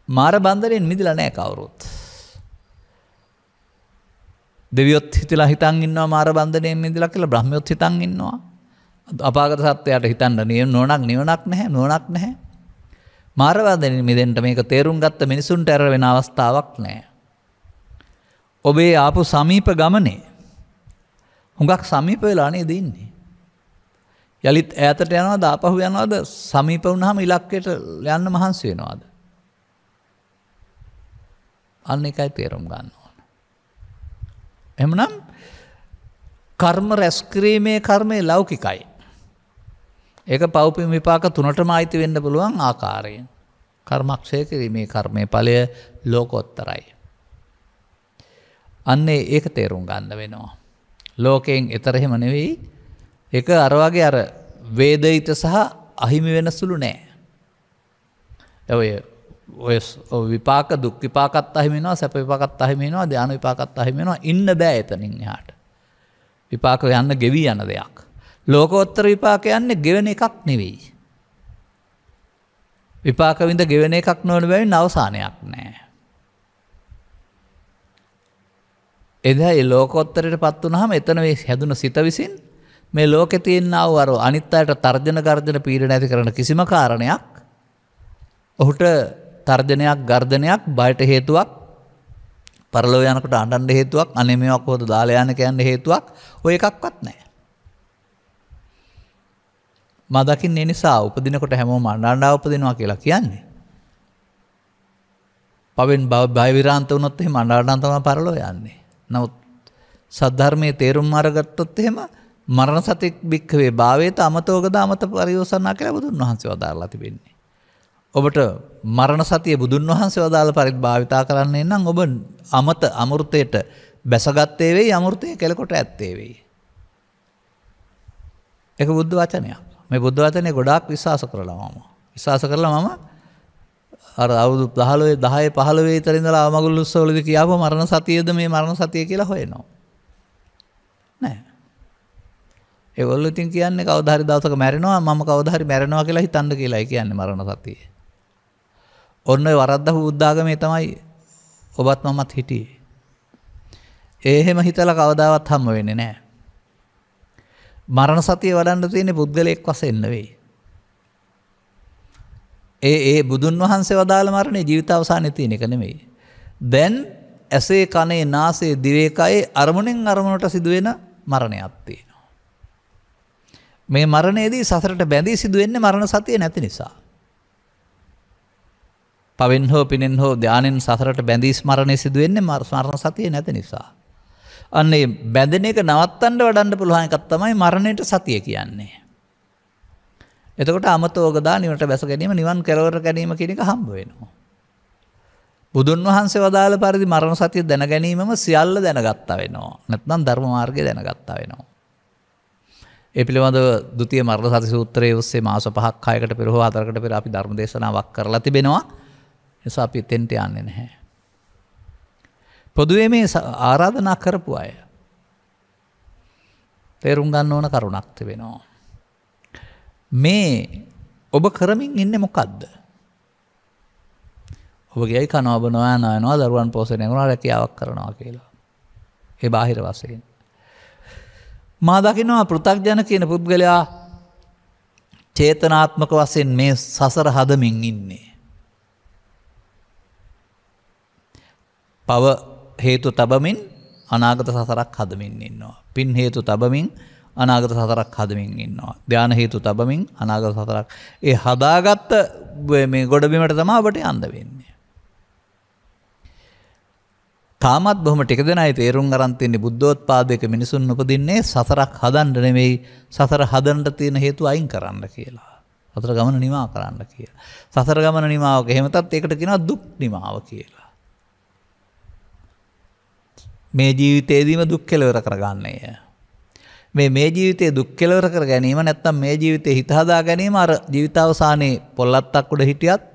මාර බන්ධනෙන් මිදලා නැහැ කවුරුත්. දෙවියොත් හිතලා හිතන් ඉන්නවා මාර බන්ධනයෙන් මිදලා කියලා බ්‍රහ්මයොත් හිතන් ඉන්නවා. අපාගත සත්‍යයට හිතන්න නිවනක් නැහැ නුවණක් නැහැ. මාර බන්ධනෙන් මිදෙන්න මේක තේරුම් ගත්ත මිනිසුන්ට ඇර වෙන අවස්ථාවක් නැහැ. ඔබේ ආපු සමීප ගමනේ හුඟක් සමීප වෙලා නේද ඉන්නේ. යලිත් ඈතට යනවද ආපහු යනවද සමීප වුණාම ඉලක්කයට යන්න මහන්සි වෙනවද? අන්න එකයි තේරුම් ගන්න ඕන. එහෙමනම් කර්ම රැස් කිරීමේ කර්මය ලෞකිකයි. ඒක පෞපින් විපාක තුනටම ආйти වෙන්න පුළුවන් ආකාරයෙන්. කර්මක්ෂය කිරීමේ කර්මයේ ඵලය ලෝකෝත්තරයි. අන්නේ ඒක තේරුම් ගන්න වෙනවා. ලෝකයෙන් ඈතර එහෙම නෙවෙයි. ඒක අර වගේ අර වේදිත සහ අහිමි වෙන සුළු නෑ. ඔය විපාක දුක් විපාකත් අහිමි වෙනවා සැප විපාකත් අහිමි වෙනවා ධාන විපාකත් අහිමි වෙනවා ඉන්න බෑ එතනින් එහාට. විපාක යන්න ගෙවි යන දෙයක්. ලෝකෝත්තර විපාක යන්නේ ගෙවෙන එකක් නෙවෙයි. විපාක විඳ ගෙවෙන එකක් නොවන බැවින් අවසානයක් නෑ. එදා ඒ ලෝකෝත්තරයටපත් වුණාම එතන මේ හැදුන සිත විසින් මේ ලෝකේ තියෙනා වූ අර අනිත් අයට තර්ජන ගර්ජන පීඩන ඇති කරන කිසිම කාරණයක් ඔහුට තර්ජනයක් ගර්ජනයක් බයට හේතුවක් පරලෝ යනකොට අඬන්න හේතුවක් අනේ මේවා කොහොමද දාලා යන්නේ කියන්නේ හේතුවක් ඔය එකක්වත් නැහැ. මා දකින්නේ නිසා උපදිනකොට හැමෝම අඬනවා උපදිනවා කියලා කියන්නේ. පවෙන් බය විරාන්ත වුණොත් එහෙම අඬන තමයි පරලෝ යන්නේ. නමුත් සද්ධර්මයේ තේරුම් අරගත්තොත් එහෙම මරණ සතික් බික්කවේ භාවේත අමතෝගද අමත පරියෝසනා කියලා බුදුන් වහන්සේ වදාරලා තිබෙන්නේ. ඔබට මරණ සතිය බුදුන් වහන්සේ වදාළ පරිදි භාවිතා කරන්නේ නම් ඔබ අමත අමෘතයට බැසගත්තේ වෙයි අමෘතයේ කෙලකොට ඇත්තේ වෙයි. ඒක බුද්ධ වචනයක්. මේ බුද්ධ වචනේ ගොඩාක් විශ්වාස කරලා මම අර අවුරුදු 15 10 15 විතර ඉඳලා මගුල් උත්සවවලදී කියාපුවා මරණ සතියද මේ මරණ සතිය කියලා හොයනවා. නෑ. ඒගොල්ලෝ ඉතින් කියන්නේ කවදා හරි දවසක මැරෙනවා මම කවදා හරි මැරෙනවා කියලා හිතන්න කියලායි කියන්නේ මරණ සතියේ. ඔන්න ඔය වරද්දපු බුද්ධාගමේ තමයි ඔබත් මමත් හිටියේ. එහෙම හිතලා කවදාවත් හම්බ වෙන්නේ නැහැ. මරණ සතිය වඩන්න තියෙන්නේ පුද්ගලයෙක් වශයෙන් නෙවෙයි. ඒ බුදුන් වහන්සේ වදාළ මරණය ජීවිතාවසානයේ තියෙන එක නෙමෙයි. දැන් ඇසේ කනේ නාසයේ දිවේ කයේ අරමුණෙන් අරමුණට සිදුවෙන මරණයක් තියෙනවා. මේ මරණයේදී සසරට බැඳී සිදුවෙන්නේ මරණ සතිය නැති නිසා. පවෙන් හෝ පිනෙන් හෝ ධානයෙන් සසරට බැඳී මරණය සිදුවෙන්නේ මරණ සතිය නැති නිසා. අන්නේ බැඳෙන එක නවත්තන්න වඩන්න පුළුවන් එකක් තමයි මරණයට සතිය කියන්නේ. එතකොට අමතෝගදා නිවනට බැස ගැනීම නිවන් කෙලවර ගැනීම කියන එක හම්බ වෙනවා. බුදුන් වහන්සේ වදාළ පරිදි මරණ සතිය දැන ගැනීමම සියල්ල දැනගත්තා වෙනවා. නැත්නම් ධර්ම මාර්ගය දැනගත්තා වෙනවා. ඒ පිළිබඳව ဒုတိ මරණ සති සූත්‍රයේ ඔස්සේ මාස 5ක් 6කට පෙර හෝ 4කට පෙර අපි ධර්ම දේශනාවක් කරලා තිබෙනවා. නිසා අපි එතෙන්ට යන්නේ නැහැ. පොදුවේ මේ ආරාධනා කරපු අය තේරුම් ගන්න ඕන කරුණක් තිබෙනවා. මේ ඔබ කරමින් ඉන්නේ මොකද්ද? ඔබ ගියයි කනවා බොනවා නානවා දරුවන් පෝෂණය කරනවා රැකියාවක් කරනවා කියලා. ඒ බාහිර වශයෙන්. මා දකින්නවා පෘථග්ජන කියන පුද්ගලයා චේතනාත්මක වශයෙන් මේ සසර හදමින් ඉන්නේ. පව හේතු තබමින් අනාගත සසරක් හදමින් ඉන්නවා. පින් හේතු තබමින් අනාගත සසරක් හදමින් ඉන්නවා. ධාන හේතු තබමින් අනාගත සසරක්. ඒ හදාගත්ත මේ ගොඩබිමට තමයි ඔබට යන්න වෙන්නේ. තාමත් බොහොම ටික දෙනයි තේරුම් ගන්න තියෙන්නේ බුද්ධෝත්පාදයක මිනිසුන් උපදින්නේ සසරක් හදන්න නෙමෙයි සසර හදන්න තියෙන හේතු අයින් කරන්න කියලා. සසර ගමන නිමා කරන්න කියලා. සසර ගමන නිමාවක එහෙමතත් ඒකට කියනවා දුක් නිමාව කියලා. මේ ජීවිතේදීම දුක් කෙලවර කරගන්නය. මේ ජීවිතයේ දුක් කෙලවර කර ගැනීම නැත්නම් මේ ජීවිතේ හිත හදා ගැනීම අර ජීවිතාවසානයේ පොල්ලත්තක් උඩ හිටියත්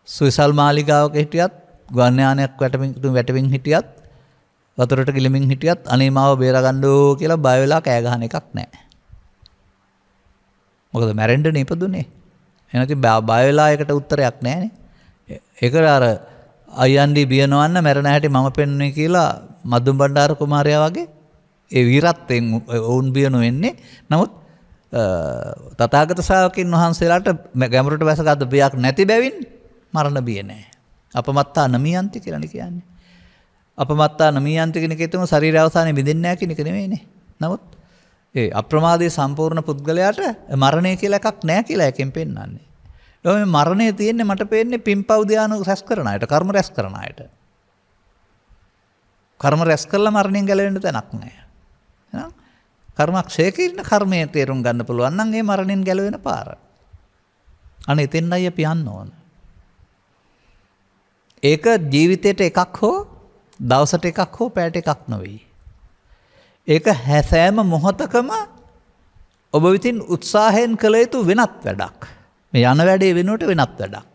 සුවිසල් මාලිගාවක හිටියත් ගුවන් යානයක් වැටෙමින් හිටියත් වතුරට ගිලමින් හිටියත් අනේ මාව බේරගන්නෝ කියලා බය වෙලා කෑ ගහන එකක් නැහැ. මොකද මැරෙන්න ඉපදුනේ. එහෙනම් බය වෙලා ඒකට උත්තරයක් නැහැනේ. ඒක අර අයන්ඩි බියනවන්න මැරෙන හැටි මම පෙන්වන්නේ කියලා මදුම් බණ්ඩාර කුමාරයා වගේ ඒ වීරත්වයෙන් වුන් බියන වෙන්නේ. නමුත් තථාගත ශ්‍රාවකින් වහන්සේලාට ගැඹුරට වැසගත් බියක් නැති බැවින් මරණ බිය නැහැ. අපමත්තා නමියන්ති කියලානේ කියන්නේ. අපමත්තා නමියන්ති කියන එකේ තුම ශරීර අවසානයේ බිඳින්නේ නැහැ කියන එක නෙවෙයිනේ. නමුත් ඒ අප්‍රමාදයේ සම්පූර්ණ පුද්ගලයාට මරණය කියලා එකක් නැහැ කියලා එකෙන් පෙන්වන්නේ. මේ මරණය තියෙන්නේ මට පේන්නේ පින්පව් ධානය රැස් කරන අයට, කර්ම රැස් කරන අයට. කර්ම රැස් කළා මරණයෙන් ගැලවෙන්න තැනක් නැහැ. එහෙනම් කර්මක්ෂය කියන කර්මයේ තේරුම් ගන්න පුළුවන් නම් ඒ මරණයෙන් ගැලවෙන පාර. අනේ එතෙන්යි අපි යන්න ඕන. ඒක ජීවිතේට එකක් හෝ දවසට එකක් හෝ පැයට එකක් නෙවෙයි. ඒක හැසෑම මොහොතකම ඔබ විසින් උත්සාහයෙන් කළ යුතු වෙනත් වැඩක්. මේ යන වැඩේ වෙනුවට වෙනත් වැඩක්.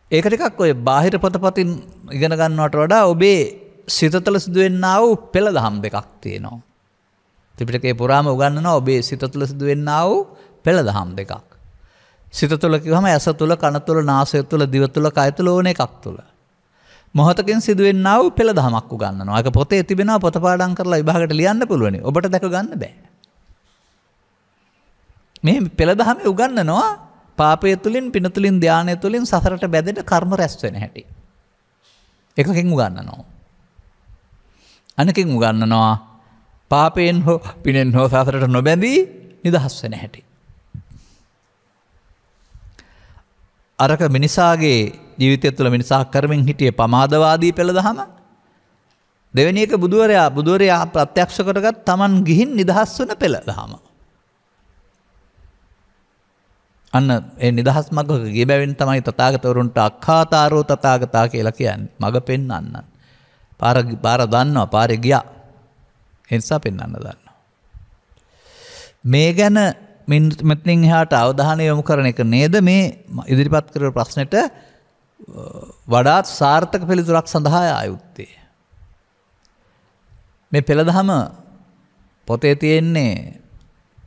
ඒක ටිකක් ඔය බාහිර පොතපතින් ඉගෙන ගන්නවට වඩා ඔබේ සිත තුළ සිදුවෙන්නා වූ පෙළ දහම් දෙකක් තියෙනවා. ත්‍රිපිටකයේ පුරාම උගන්වනවා ඔබේ සිත තුළ සිදුවෙන්නා වූ පෙළ දහම් දෙකක්. සිත තුළ කිව්වම ඇස තුළ, කන තුළ, නාසය තුළ, දිව තුළ, කය තුළ ඕන එකක් තුළ. මොහොතකින් සිදුවෙන්නා වූ පෙළ දහමක් උගන්වනවා. ඒක පොතේ තිබෙනවා පොත පාඩම් කරලා විභාගයට ලියන්න පුළුවනි. ඔබට දැක ගන්න බෑ. මේ පෙළ දහමේ උගන්වනවා පාපය තුලින්, පින තුලින්, ධානය තුලින් සසරට බැඳෙන කර්ම රැස් වෙන හැටි. එකකින් උගන්වනවා. අනකින් උගන්වනවා පාපයෙන් හෝ පිනෙන් හෝ සසරට නොබැඳී නිදහස් වෙන හැටි. අරක මිනිසාගේ ජීවිතය තුළ මිනිසා කරමින් හිටියේ පමාදවාදී පෙළ දහම. දෙවෙනි එක බුදුවරයා ප්‍රත්‍යක්ෂ කරගත් Taman ගිහින් නිදහස් වෙන පෙළ දහම. අන්න ඒ නිදහස් මඟ ගිය බැවින් තමයි තථාගතවරුන්ට අක්ඛාතාරෝ තථාගතා කියලා කියන්නේ. මඟ පෙන්වන්න. පාර දන්නවා, පාරේ ගියා. ඒ නිසා පෙන්වන්න දන්නවා. මේ ගැන මෙතනින් එහාට අවධානය යොමු කරන එක නේද මේ ඉදිරිපත් කරන ප්‍රශ්නෙට වඩාත් සාර්ථක පිළිතුරක් සඳහා ආයුත්තේ. මේ පෙළදහම පොතේ තියෙන්නේ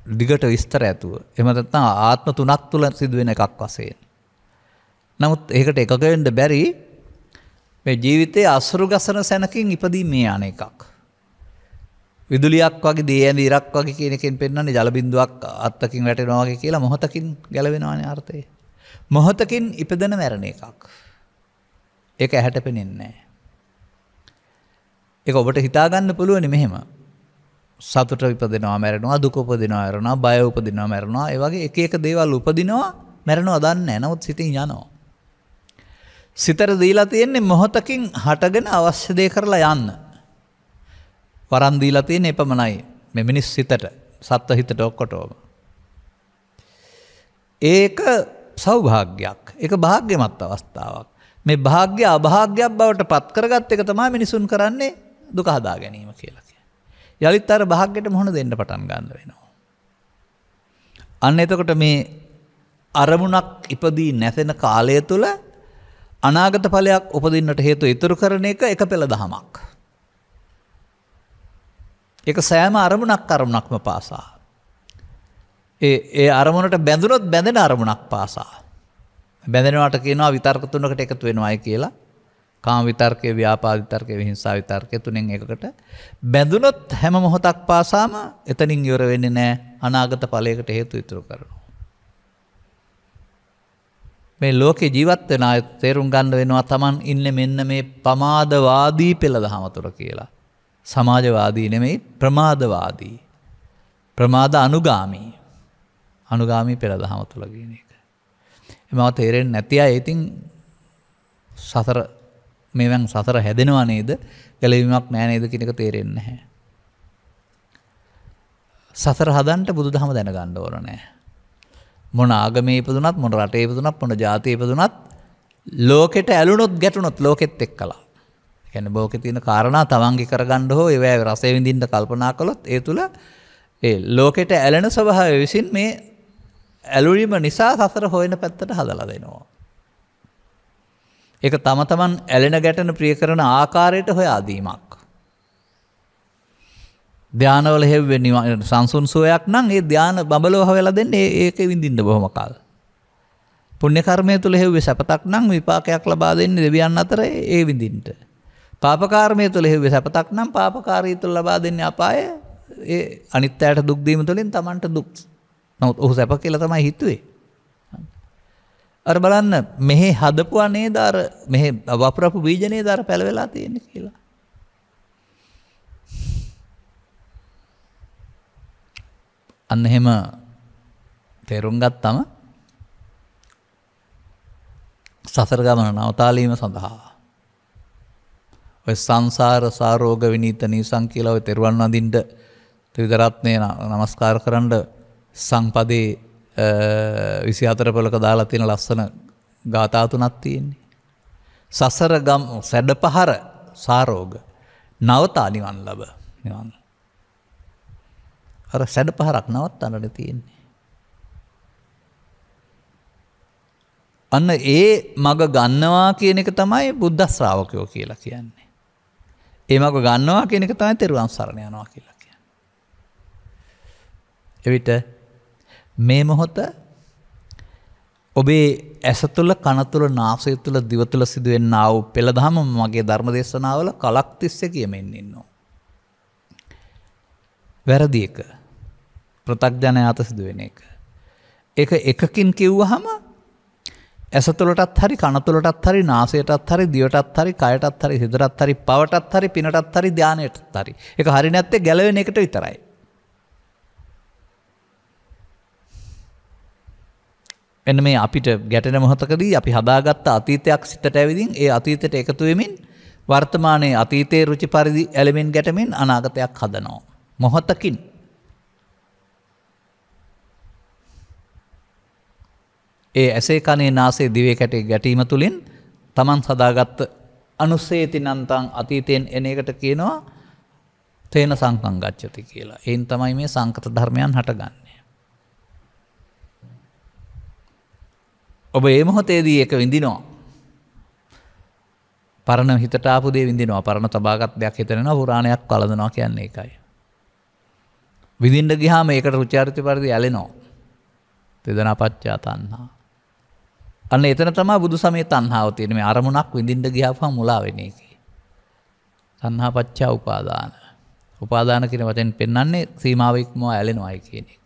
දිගට විස්තර ඇතුව. එහෙම නැත්නම් ආත්ම තුනක් තුල සිදුවෙන එකක් වශයෙන්. නමුත් ඒකට එකග වෙන්න බැරි මේ ජීවිතයේ අසුරු ගසන සැනකින් ඉපදීමේ යන එකක්. විදුලියක් වගේ දේ ඇඳ ඉරක් වගේ කියන එකෙන් පෙන්වන්නේ ජල බිඳුවක් අත්තකින් වැටෙනවා වගේ කියලා මොහොතකින් ගැලවෙනවානේ අර්ථය. මොහොතකින් ඉපදෙන මැරෙන එකක්. ඒක ඇහැට පෙනෙන්නේ නැහැ. ඒක ඔබට හිතා ගන්න පුළුවන් මෙහෙම. සතුට ඉපදෙනවා මැරෙනවා, දුක උපදිනවා මැරෙනවා, බය උපදිනවා මැරෙනවා. ඒ වගේ එක එක දේවල් උපදිනවා මැරෙනවා දන්නේ නැහැ. නමුත් සිතින් යනවා. සිතට දීලා තියෙන්නේ මොහොතකින් හටගෙන අවශ්‍ය දේ කරලා යන්න. වරන් දීලා තියෙන එපමණයි මේ මිනිස් සිතට, සත්ත්ව හිතට ඔක්කොටම. ඒක සෞභාග්‍යයක්. ඒක භාග්‍යමත් අවස්ථාවක්. මේ භාග්‍ය අභාග්‍යයක් බවට පත් කරගත් එක තමයි මිනිසුන් කරන්නේ දුක හදා ගැනීම කියලා කියන්නේ. යලිත් අර භාග්‍යයට මුහුණ දෙන්න පටන් ගන්න වෙනවා. අන්න එතකොට මේ අරමුණක් ඉපදී නැසෙන කාලය තුල අනාගත ඵලයක් උපදින්නට හේතු ඉතුරු කරන එක පෙළ දහමක්. ඒක සෑම අරමුණක්ම පාසා. ඒ අරමුණට බැඳුනොත් බැඳෙන අරමුණක් පාසා. බැඳෙනවට කියනවා විතර්ක තුනකට එකතු වෙනවායි කියලා. කාම විතර්කය, ව්‍යාපාද විතර්කය, විහිංසා විතර්කය තුනෙන් එකකට බැඳුනොත් හැම මොහොතක් පාසාම එතනින් ඉවර වෙන්නේ නැහැ. අනාගත ඵලයකට හේතු ඉතුරු කරනවා. මේ ලෝකේ ජීවත් වෙන අය තේරුම් ගන්න වෙනවා Taman ඉන්නේ මෙන්න මේ ප්‍රමාදවාදී පෙළ දහම තුර කියලා. සමාජවාදී නෙමෙයි, ප්‍රමාදවාදී. ප්‍රමාද අනුගාමී. අනුගාමී පෙළ දහම තුල කියන එක. එමව තේරෙන්නේ නැති අය ඉතින් සතර හැදෙනවා නේද? ගැලවීමක් නැහැ නේද කියන එක තේරෙන්නේ නැහැ. සතර හදන්න බුදුදහම දැනගන්න ඕන නැහැ. මොන ආගමේ ඉපදුනත්, මොන රටේ ඉපදුනත්, මොන ජාතියේ ඉපදුනත් ලෝකෙට ඇලුනොත් ගැටුනොත් ලෝකෙත් එක්කලා. ඒ කියන්නේ බෝකේ තියෙන කාරණා තමන්ගේ කරගන්න හෝ ඒවැ රසය විඳින්න කල්පනා කළොත් ඒ තුල ඒ ලෝකෙට ඇලෙන ස්වභාවය විසින් මේ ඇලුවීම නිසා සසර හොයන පැත්තට හදලා දෙනවා. ඒක තම තමන් ඇලෙන ගැටෙන ප්‍රිය කරන ආකාරයට හොයා දීමක්. ධානවල හැවෙන්නේ සංසුන් සෝයක් නම් ඒ ධාන බබලව හොයලා දෙන්නේ ඒක විඳින්න බොහොම කාල. පුණ්‍ය කර්මය තුල හැව්වේ සපතක් නම් විපාකයක් ලබා දෙන්නේ දෙවියන් අතර ඒ විඳින්න. පාප කර්මය තුල හැව්වේ සපතක් නම් පාපකාරී තුල ලබා දෙන්නේ අපාය. ඒ අනිත්‍යයට දුක් දීම තුළින් Tamanට දුක්. නමුත් ඔහු සැප කියලා තමයි හිතුවේ. අර බලන්න මෙහි හදපුවා නේද අර මෙහි වපුරපු බීජ නේද අර පැලවෙලා තියෙන්නේ කියලා. අන්න එහෙම තේරුම් ගත්තම සසර ගමන නවතාලීම සඳහා ඔය සංසාර සාරෝග විනීත නිසං කියලා ඔය තෙරුවන් වඳින්න ත්‍රිවිධ රත්නය නමස්කාර කරන්න සංපදේ 24 පොලක දාලා තියෙන ලස්සන ගාථා තුනක් තියෙන්නේ. සසර ගම් සැඩපහර සාරෝග නවතා නිවන් ලබ නිවන්. අර සැඩපහරක් නවත්තන්නද තියෙන්නේ. අන්න ඒ මග ගන්නවා කියන එක තමයි බුද්ධ ශ්‍රාවකයෝ කියලා කියන්නේ. ඒ මග ගන්නවා කියන එක තමයි තෙරුවන් සරණ යනවා කියලා කියන්නේ. එවිට මේ මොහොත ඔබේ ඇස තුළ, කන තුළ, නාසය තුළ, දිව තුළ සිදුවෙනා වූ පෙළ දහම මගේ ධර්ම දේශනාවල කලක් තිස්සේ කියමින් ඉන්නවා. වැරදි එක. පෘථග්ජනයාට සිදුවෙන එක. ඒක එකකින් කිව්වහම ඇස තුළටත් හරි, කන තුළටත් හරි, නාසයටත් හරි, දිවටත් හරි, කයටත් හරි, හිතටත් හරි, පවටත් හරි, පිනටත් හරි, ධානයටත් හරි. ඒක හරි නැත්තේ ගැලවෙන එකට විතරයි. එන්න මේ අපිට ගැටෙන මොහොතකදී අපි හදාගත්ත අතීතයක් සිතට ඇවිදින් ඒ අතීතයට එකතු වෙමින් වර්තමානයේ අතීතයේ රුචි පරිදි ඇලෙමින් ගැටෙමින් අනාගතයක් හදනවා. මොහොතකින් ඒ ඇසේ කනේ නාසයේ දිවේ කැටේ ගැටීම තුළින් Taman සදාගත්ත අනුසේති නන්තං අතීතයෙන් එන එකට කියනවා තේන සංකං ගච්ඡති කියලා. එයින් තමයි මේ සංකත ධර්මයන් හටගන්නේ. ඔබ මේ මොහොතේදී ඒක විඳිනවා. පරණ හිතට ආපු දේ විඳිනවා. පරණ තබාගත් දෙයක් හිතනවා පුරාණයක් වළඳනවා කියන්නේ ඒකයි. විඳින්න ගියාම ඒකට රුචාරිත පරිදි ඇලෙනවා. තේදනා පච්චා තණ්හා. අන්න එතන තමයි බුදු සමයේ තණ්හාව තියෙන්නේ. මේ අරමුණක් විඳින්න ගියාම මුලා වෙන එකේ. තණ්හා පච්චා උපාදාන. උපාදාන කියන වචෙන් පෙන්වන්නේ සීමාව ඉක්මවා ඇලෙනවායි කියන එක.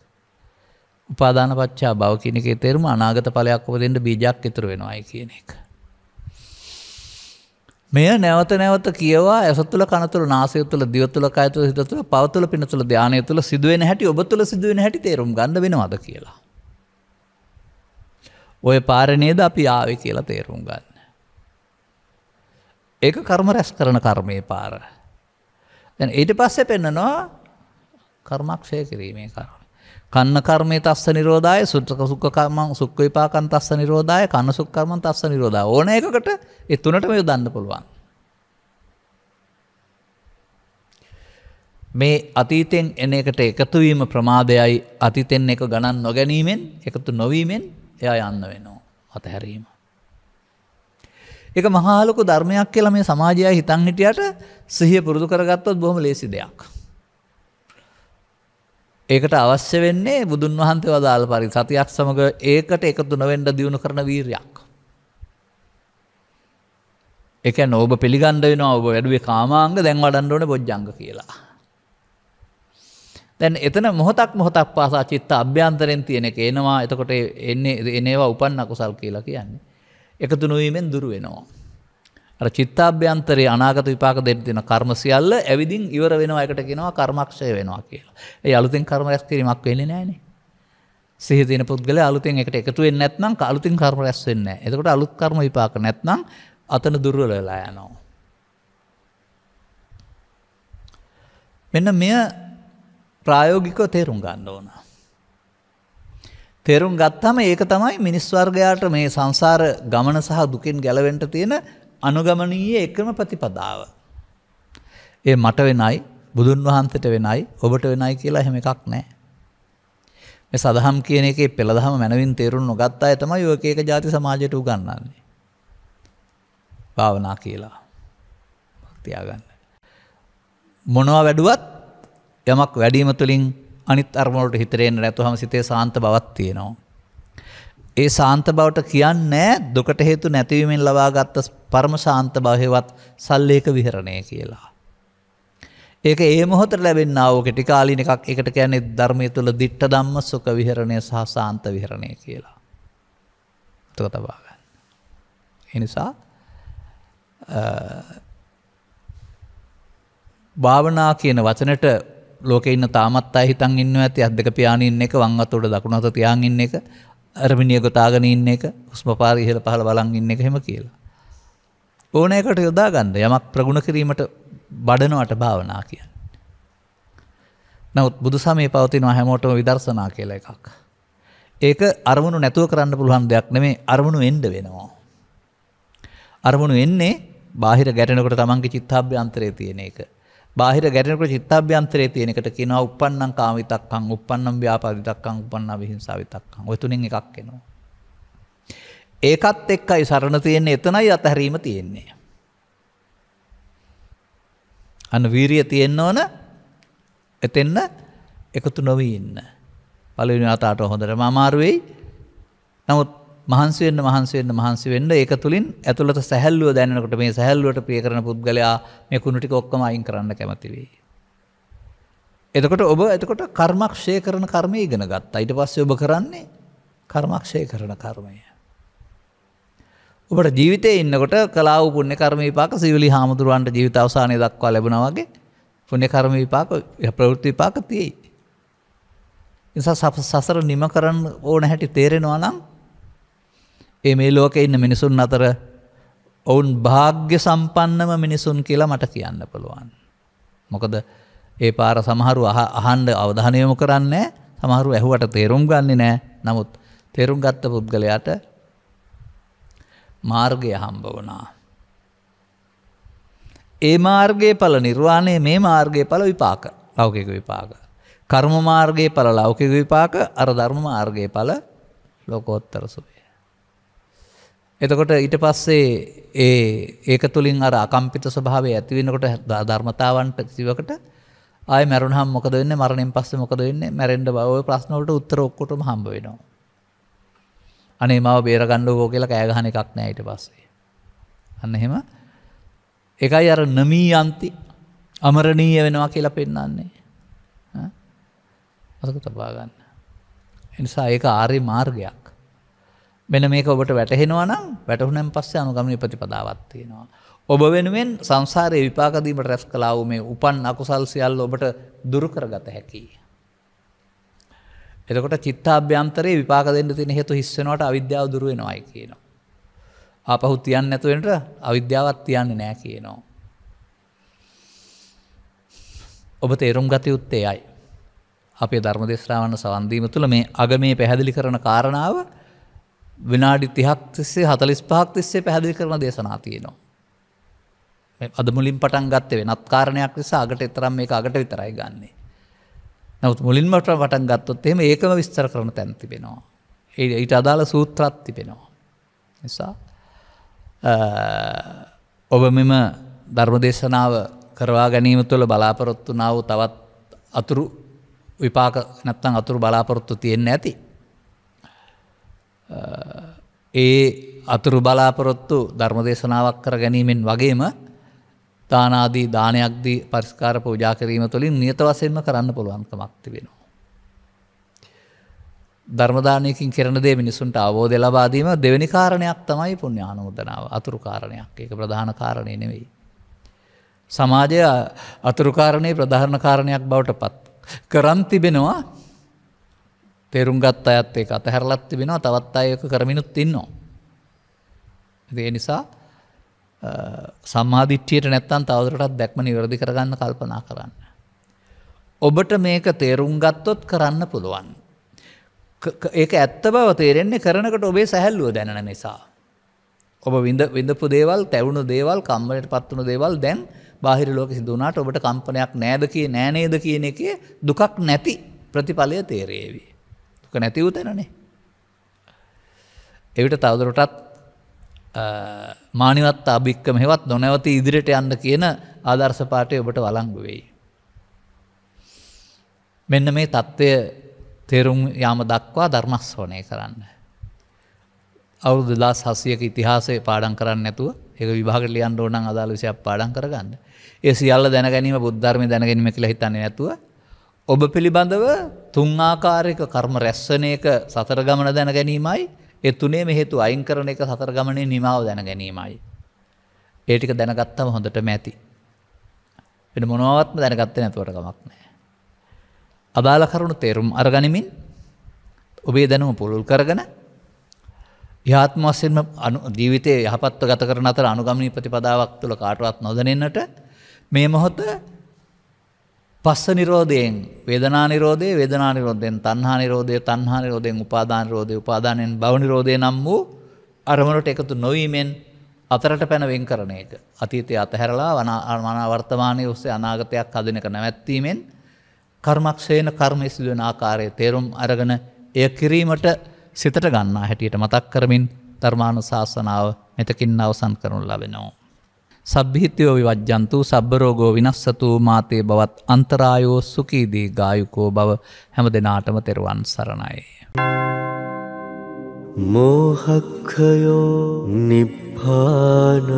උපාදාන පච්චා භව කියන එකේ තේරුම අනාගත ඵලයක් උපදින්න බීජයක් ඉතුරු වෙනවායි කියන එක. මෙය නැවත නැවත කියවා ඇස තුළ කන තුළ නාසය තුළ දිව තුළ කය තුළ හිත තුළ පව තුළ පින තුළ ධානය තුළ සිදුවෙන හැටි ඔබ තුළ සිදුවෙන හැටි තේරුම් ගන්න වෙනවද කියලා. ඔය පාරේ නේද අපි ආවේ කියලා තේරුම් ගන්න. ඒක කර්ම රැස් කරන කර්මයේ පාර. දැන් ඊට පස්සේ පෙන්නනවා කර්මක්ෂය කිරීමේ කර්ම. කන්න කර්මයේ තස්ස නිරෝධාය සුඛ කර්මං සුඛ විපාකං තස්ස නිරෝධාය කන්න සුඛ කර්මං තස්ස නිරෝධාය ඕන එකකට ඒ තුනටම යොදන්න පුළුවන්. මේ අතීතෙන් එන එකට එකතු වීම ප්‍රමාදයයි අතීතෙන් එක ගණන් නොගැනීමෙන් එකතු නොවීමෙන් එයා යන්න වෙනවා අතහැරීම. ඒක මහා ලොකු ධර්මයක් කියලා මේ සමාජය හිතන් හිටියට සිහිය පුරුදු කරගත්තොත් බොහොම ලේසි දෙයක්. ඒකට අවශ්‍ය වෙන්නේ බුදුන් වහන්සේ වදාළ පරිදි සතියක් සමග ඒකට එකතු නොවෙන්න දියුණු කරන වීරියක්. ඒ කියන්නේ ඔබ පිළිගන්න වෙනවා ඔබ වැඩුවේ කාමාංග දැන් වඩන්න ඕනේ බොජ්ජංග කියලා. දැන් එතන මොහොතක් පාසා චිත්ත අභ්‍යන්තරෙන් තියෙන එක එනවා. එතකොට එනේවා උපන්න කුසල් කියලා කියන්නේ. එකතු නොවීමෙන් දුරු වෙනවා. අර චිත්තාභ්‍යන්තරයේ අනාගත විපාක දෙන්න තියෙන කර්ම සියල්ල ඇවිදින් ඉවර වෙනවා. ඒකට කියනවා කර්මක්ෂය වෙනවා කියලා. ඒ අලුතෙන් කර්ම රැස් කිරීමක් වෙන්නේ නැහනේ. සිහි තියෙන පුද්ගලයා අලුතෙන් එකට එකතු වෙන්නේ නැත්නම් අලුතින් කර්ම රැස් වෙන්නේ නැහැ. එතකොට අලුත් කර්ම විපාක නැත්නම් අතන දුර්වල වෙලා යනවා. මෙන්න මෙය ප්‍රායෝගිකව තේරුම් ගන්න ඕන. තේරුම් ගත්තාම ඒක තමයි මිනිස් වර්ගයාට මේ සංසාර ගමන සහ දුකින් ගැලවෙන්න තියෙන අනුගමනීය එකම ප්‍රතිපදාව. ඒ මට වෙනයි, බුදුන් වහන්සේට වෙනයි, ඔබට වෙනයි කියලා එහෙම එකක් නැහැ. මේ සදහම් කියන එකේ පෙළදහම මනවින් තේරුම් නොගත් අය තමයි ඔය එක ಜಾති සමාජයට උගන්වන්නේ. භාවනා කියලා. තියාගන්න. මොනවා වැඩුවත් යමක් වැඩිම තුලින් අනිත් අරමුණ වලට හිත රෙන්න නැතුවම සිතේ සාන්ත බවක් තියෙනවා. ඒ සාන්ත බවට කියන්නේ දුකට හේතු නැතිවීමෙන් ලබාගත් පරම සාන්ත භාවයවත් සල්ලේක විහරණය කියලා. ඒක ඒ මොහොතේ ලැබෙනා වූ කෙටි කාලීන එකක්. ඒකට කියන්නේ ධර්මයේ තුල ditta ධම්ම සුඛ විහරණය සහ සාන්ත විහරණය කියලා. ඒක තබා ගන්න. ඒ නිසා භාවනා කියන වචනෙට ලෝකේ ඉන්න තාමත් අය හිතන් ඉන්නවා ඇති අත් දෙක පියාගෙන ඉන්න එක වම් අත උඩ දකුණු අත තියාගෙන ඉන්න එක අරමිනිය ගොතාගෙන ඉන්න එක හුස්ම පාර ඉහළ පහළ බලන් ඉන්න එක එහෙම කියලා. ඕන එකට යොදා ගන්න යමක් ප්‍රගුණ කිරීමට බඩනවට භාවනා කියන්නේ. නමුත් බුදු සමයේ පවතින හැමෝටම විදර්ශනා කියලා එකක්. ඒක අරමුණු නැතුව කරන්න පුළුවන් දෙයක් නෙමෙයි අරමුණු එන්න වෙනවා. අරමුණු එන්නේ බාහිර ගැටෙනකොට තමන්ගේ චිත්තාභ්‍යන්තරයේ තියෙන එක. බාහිර ගැටෙනකොට චිත්තාභ්‍යන්තරයේ තියෙන එකට කියනවා uppannam කාමිතක්කං, uppannam ව්‍යාපාදිතක්කං, uppannam විහිංසාවිතක්කං. ඔය තුනෙන් එකක් එනවා. ඒකත් එක්කයි සරණ තියෙන්නේ එතනයි අතහැරීම තියෙන්නේ. අන්න වීරිය තියෙන්න ඕන එතෙන්න එකතු නොවී ඉන්න. පළවෙනි අතට හොඳටම අමාරු වෙයි. නමුත් මහන්සි වෙන්න ඒක තුලින් ඇතුළත සැහැල්ලුව දැනෙනකොට මේ සැහැල්ලුවට ප්‍රිය කරන පුද්ගලයා මේ කුණු ටික ඔක්කොම අයින් කරන්න කැමති වෙයි. එතකොට කර්මක්ෂය කරන කර්මය ඉගෙන ගත්තා. ඊට පස්සේ ඔබ කරන්නේ කර්මක්ෂය කරන කර්මය. ඔබට ජීවිතේ ඉන්නකොට කළා වූ පුණ්‍ය කර්ම විපාක සියලි හාමුදුරුවන්ට ජීවිත අවසානයේ දක්වා ලැබුණා වගේ පුණ්‍ය කර්ම විපාක ප්‍රවෘත්ති විපාක තියෙයි. නිසා සසර නිම කරන්න ඕන හැටි තේරෙනවා නම් මේ ලෝකේ ඉන්න මිනිසුන් අතර ඔවුන් වාග්ය සම්පන්නම මිනිසුන් කියලා මට කියන්න පුළුවන්. මොකද ඒ පාර සමහරු අහන්න අවධානය යොමු කරන්නේ සමහරු ඇහුවට තේරුම් ගන්නේ නැහැ. නමුත් තේරුම් ගත්ත පුද්ගලයාට මාර්ගය හම්බ වුණා. ඒ මාර්ගයේ ඵල නිර්වාණය මේ මාර්ගයේ ඵල විපාක ලෞකික විපාක. කර්ම මාර්ගයේ ඵල ලෞකික විපාක අර ධර්ම මාර්ගයේ ඵල ලෝකෝත්තර සුවය. එතකොට ඊට පස්සේ ඒක තුලින් අර අකම්පිත ස්වභාවය ඇති වෙනකොට ධර්මතාවන්ට කිසිවකට ආයෙ මරුණහම මොකද වෙන්නේ මරණයෙන් පස්සේ මොකද වෙන්නේ මැරෙන්න බව ඔය ප්‍රශ්න වලට උත්තර ඔක්කොටම හම්බ වෙනවා. අනේ මාව බේර ගන්නකෝ කියලා කෑ ගහන එකක් නෑ ඊට පස්සේ. අන්න එහෙම. ඒකයි අර නමී යන්ති අමරණීය වෙනවා කියලා පෙන්වන්නේ. මතක තබා ගන්න. ඒ නිසා ඒක ආර්ය මාර්ගයක්. මෙන්න මේක ඔබට වැටහෙනවා නම් වැටහුණෙන් පස්සේ අනුගමනීය ප්‍රතිපදාවක් තියෙනවා. ඔබ වෙනුවෙන් සංසාරයේ විපාක දීමට රැස් කළා වූ මේ උපන් අකුසල් සියල්ල ඔබට දුරු කරගත හැකියි. එතකොට චිත්තාභ්‍යන්තරයේ විපාක දෙන්න තියෙන හේතු හිස් වෙනවට අවිද්‍යාව දුරු වෙනවායි කියනවා. ආපහු තියන්නේ නැතු වෙනට අවිද්‍යාවක් තියන්නේ නැහැ කියනවා. ඔබ තේරුම් ගත යුත්තේ එයයි. අපේ ධර්ම දේශනාවන් සවන් දීම තුළ මේ අගමේ පැහැදිලි කරන කාරණාව විනාඩි 30ක් තිස්සේ 45ක් තිස්සේ පැහැදිලි කරන දේශනා තියෙනවා. අද මුලින් පටන් ගත්තේ වෙනත් කාරණයක් නිසා අගට තරම් මේක අගට විතරයි ගන්නෙ. නමුත් මුලින්ම පටන් ගත්තොත් එහෙම ඒකම විස්තර කරන තැන් තිබෙනවා. ඊට අදාළ සූත්‍රات තිබෙනවා. නිසා ඔබ මෙම ධර්ම දේශනාව කරවා ගැනීම තුළ බලාපොරොත්තු වුණා වූ තවත් අතුරු විපාක නැත්නම් අතුරු බලාපොරොත්තු තියෙන්න ඇති. ඒ අතුරු බලාපොරොත්තු ධර්ම දේශනාවක් කර ගැනීමෙන් වගේම දාන ආදී දානයක් දී පරිස්කාර පූජා කිරීම තුළින් නියත වශයෙන්ම කරන්න පුළුවන්කමක් තිබෙනවා. ධර්ම දානයකින් කරන දේ මිනිසුන්ට අවබෝධය ලබා දීම දෙවෙනි කාරණයක් තමයි පුණ්‍යානුමෝදනාව. අතුරු කාරණයක්. ඒක ප්‍රධාන කාරණේ නෙවෙයි. සමාජය අතුරු කාරණේ ප්‍රධාන කාරණයක් බවට පත් කරන් තිබෙනවා. තේරුම් ගත්ත අයත් ඒක අතහැරලත් තිබෙනවා. තවත් අය ඒක කරමිනුත් ඉන්නවා. ඒ නිසා සම්මාදිට්ඨියට නැත්තම් තවදුරටත් දැක්ම නිවැරදි කරගන්න කල්පනා කරන්න. ඔබට මේක තේරුම් ගත්තොත් කරන්න පුළුවන්. ඒක ඇත්ත බව තේරෙන්නේ කරනකොට ඔබේ සැහැල්ලුව දැනෙන නිසා. ඔබ විඳපු දේවල්, තැවුණු දේවල්, කම්මලට පත් වුණු දේවල් දැන් බාහිර ලෝකෙ සිදු වුණාට ඔබට කම්පනයක් නෑ නේද කියන එකේ දුකක් නැති ප්‍රතිඵලය තේරෙවි. දුක නැති උතනනේ. එවිට තවදුරටත් මානිවත් අභික්කම හෙවත් නොනැවති ඉදිරියට යන්න කියන ආදර්ශ පාඨය ඔබට වළංගු වෙයි. මෙන්න මේ தත්ත්වය තේරුම් යාම දක්වා ධර්ම ශ්‍රවණය කරන්න. අවුරුදු 2700ක ඉතිහාසය පාඩම් කරන්නේ නැතුව ඒක විභාගයට ලියන්න ඕන නම් අදාළ විෂයක් පාඩම් කරගන්න. ඒ සියල්ල දැන ගැනීම බුද්ධ ධර්මය දැන ගැනීම කියලා හිතන්නේ නැතුව ඔබ පිළිබඳව තුන් ආකාරයක කර්ම රැස්වන එක සතර ගමන දැන ගැනීමයි, ඒ තුනේම හේතු අයින් කරන එක සතර ගමනේ නිමාව දැන ගැනීමයි. ඒ ටික දැනගත්තම හොඳටම ඇති. වෙන මොනවත්ම දැනගත්තේ නැතුවට කමක් නැහැ. අදාළ කරුණු තේරුම් අරගනිමින් ඔබේ දැනුම පුළුල් කරගෙන යහාත්ම වශයෙන්ම ජීවිතයේ යහපත්ව ගත කරන අතර අනුගමනීය ප්‍රතිපදාවක් තුළ කාටවත් නොදැනෙන්නට මේ මොහොත පස්ස නිරෝධයෙන් වේදනා නිරෝධය, වේදනා නිරෝධයෙන් තණ්හා නිරෝධය, තණ්හා නිරෝධයෙන් උපාදාන නිරෝධය, උපාදානයෙන් භව නිරෝධය නම් වූ අරමුණට එකතු නොවීමෙන් අතරට පැන වෙන් කරන එක. අතීතය අතහැරලා වර්තමානයේ ඔස්සේ අනාගතයක් හදන එක නැවැත්වීමෙන් කර්මක්ෂේන කර්මයේ සිදුවන ආකාරයේ තේරුම් අරගෙන එය කිරීමට සිතට ගන්නා හැටියට මතක් කරමින් ධර්මානුශාසනාව මෙතකින් අවසන් කරනු ලබනවා. සබ්බීතියෝ විවජ්ජන්තු සබ්බ රෝගෝ විනස්සතු මාතේ බවත් අන්තරායෝ සුඛී දීඝායුකෝ භව හැම දිනාටම තෙරුවන් සරණයි. මෝහක්ඛයෝ නිබ්බානං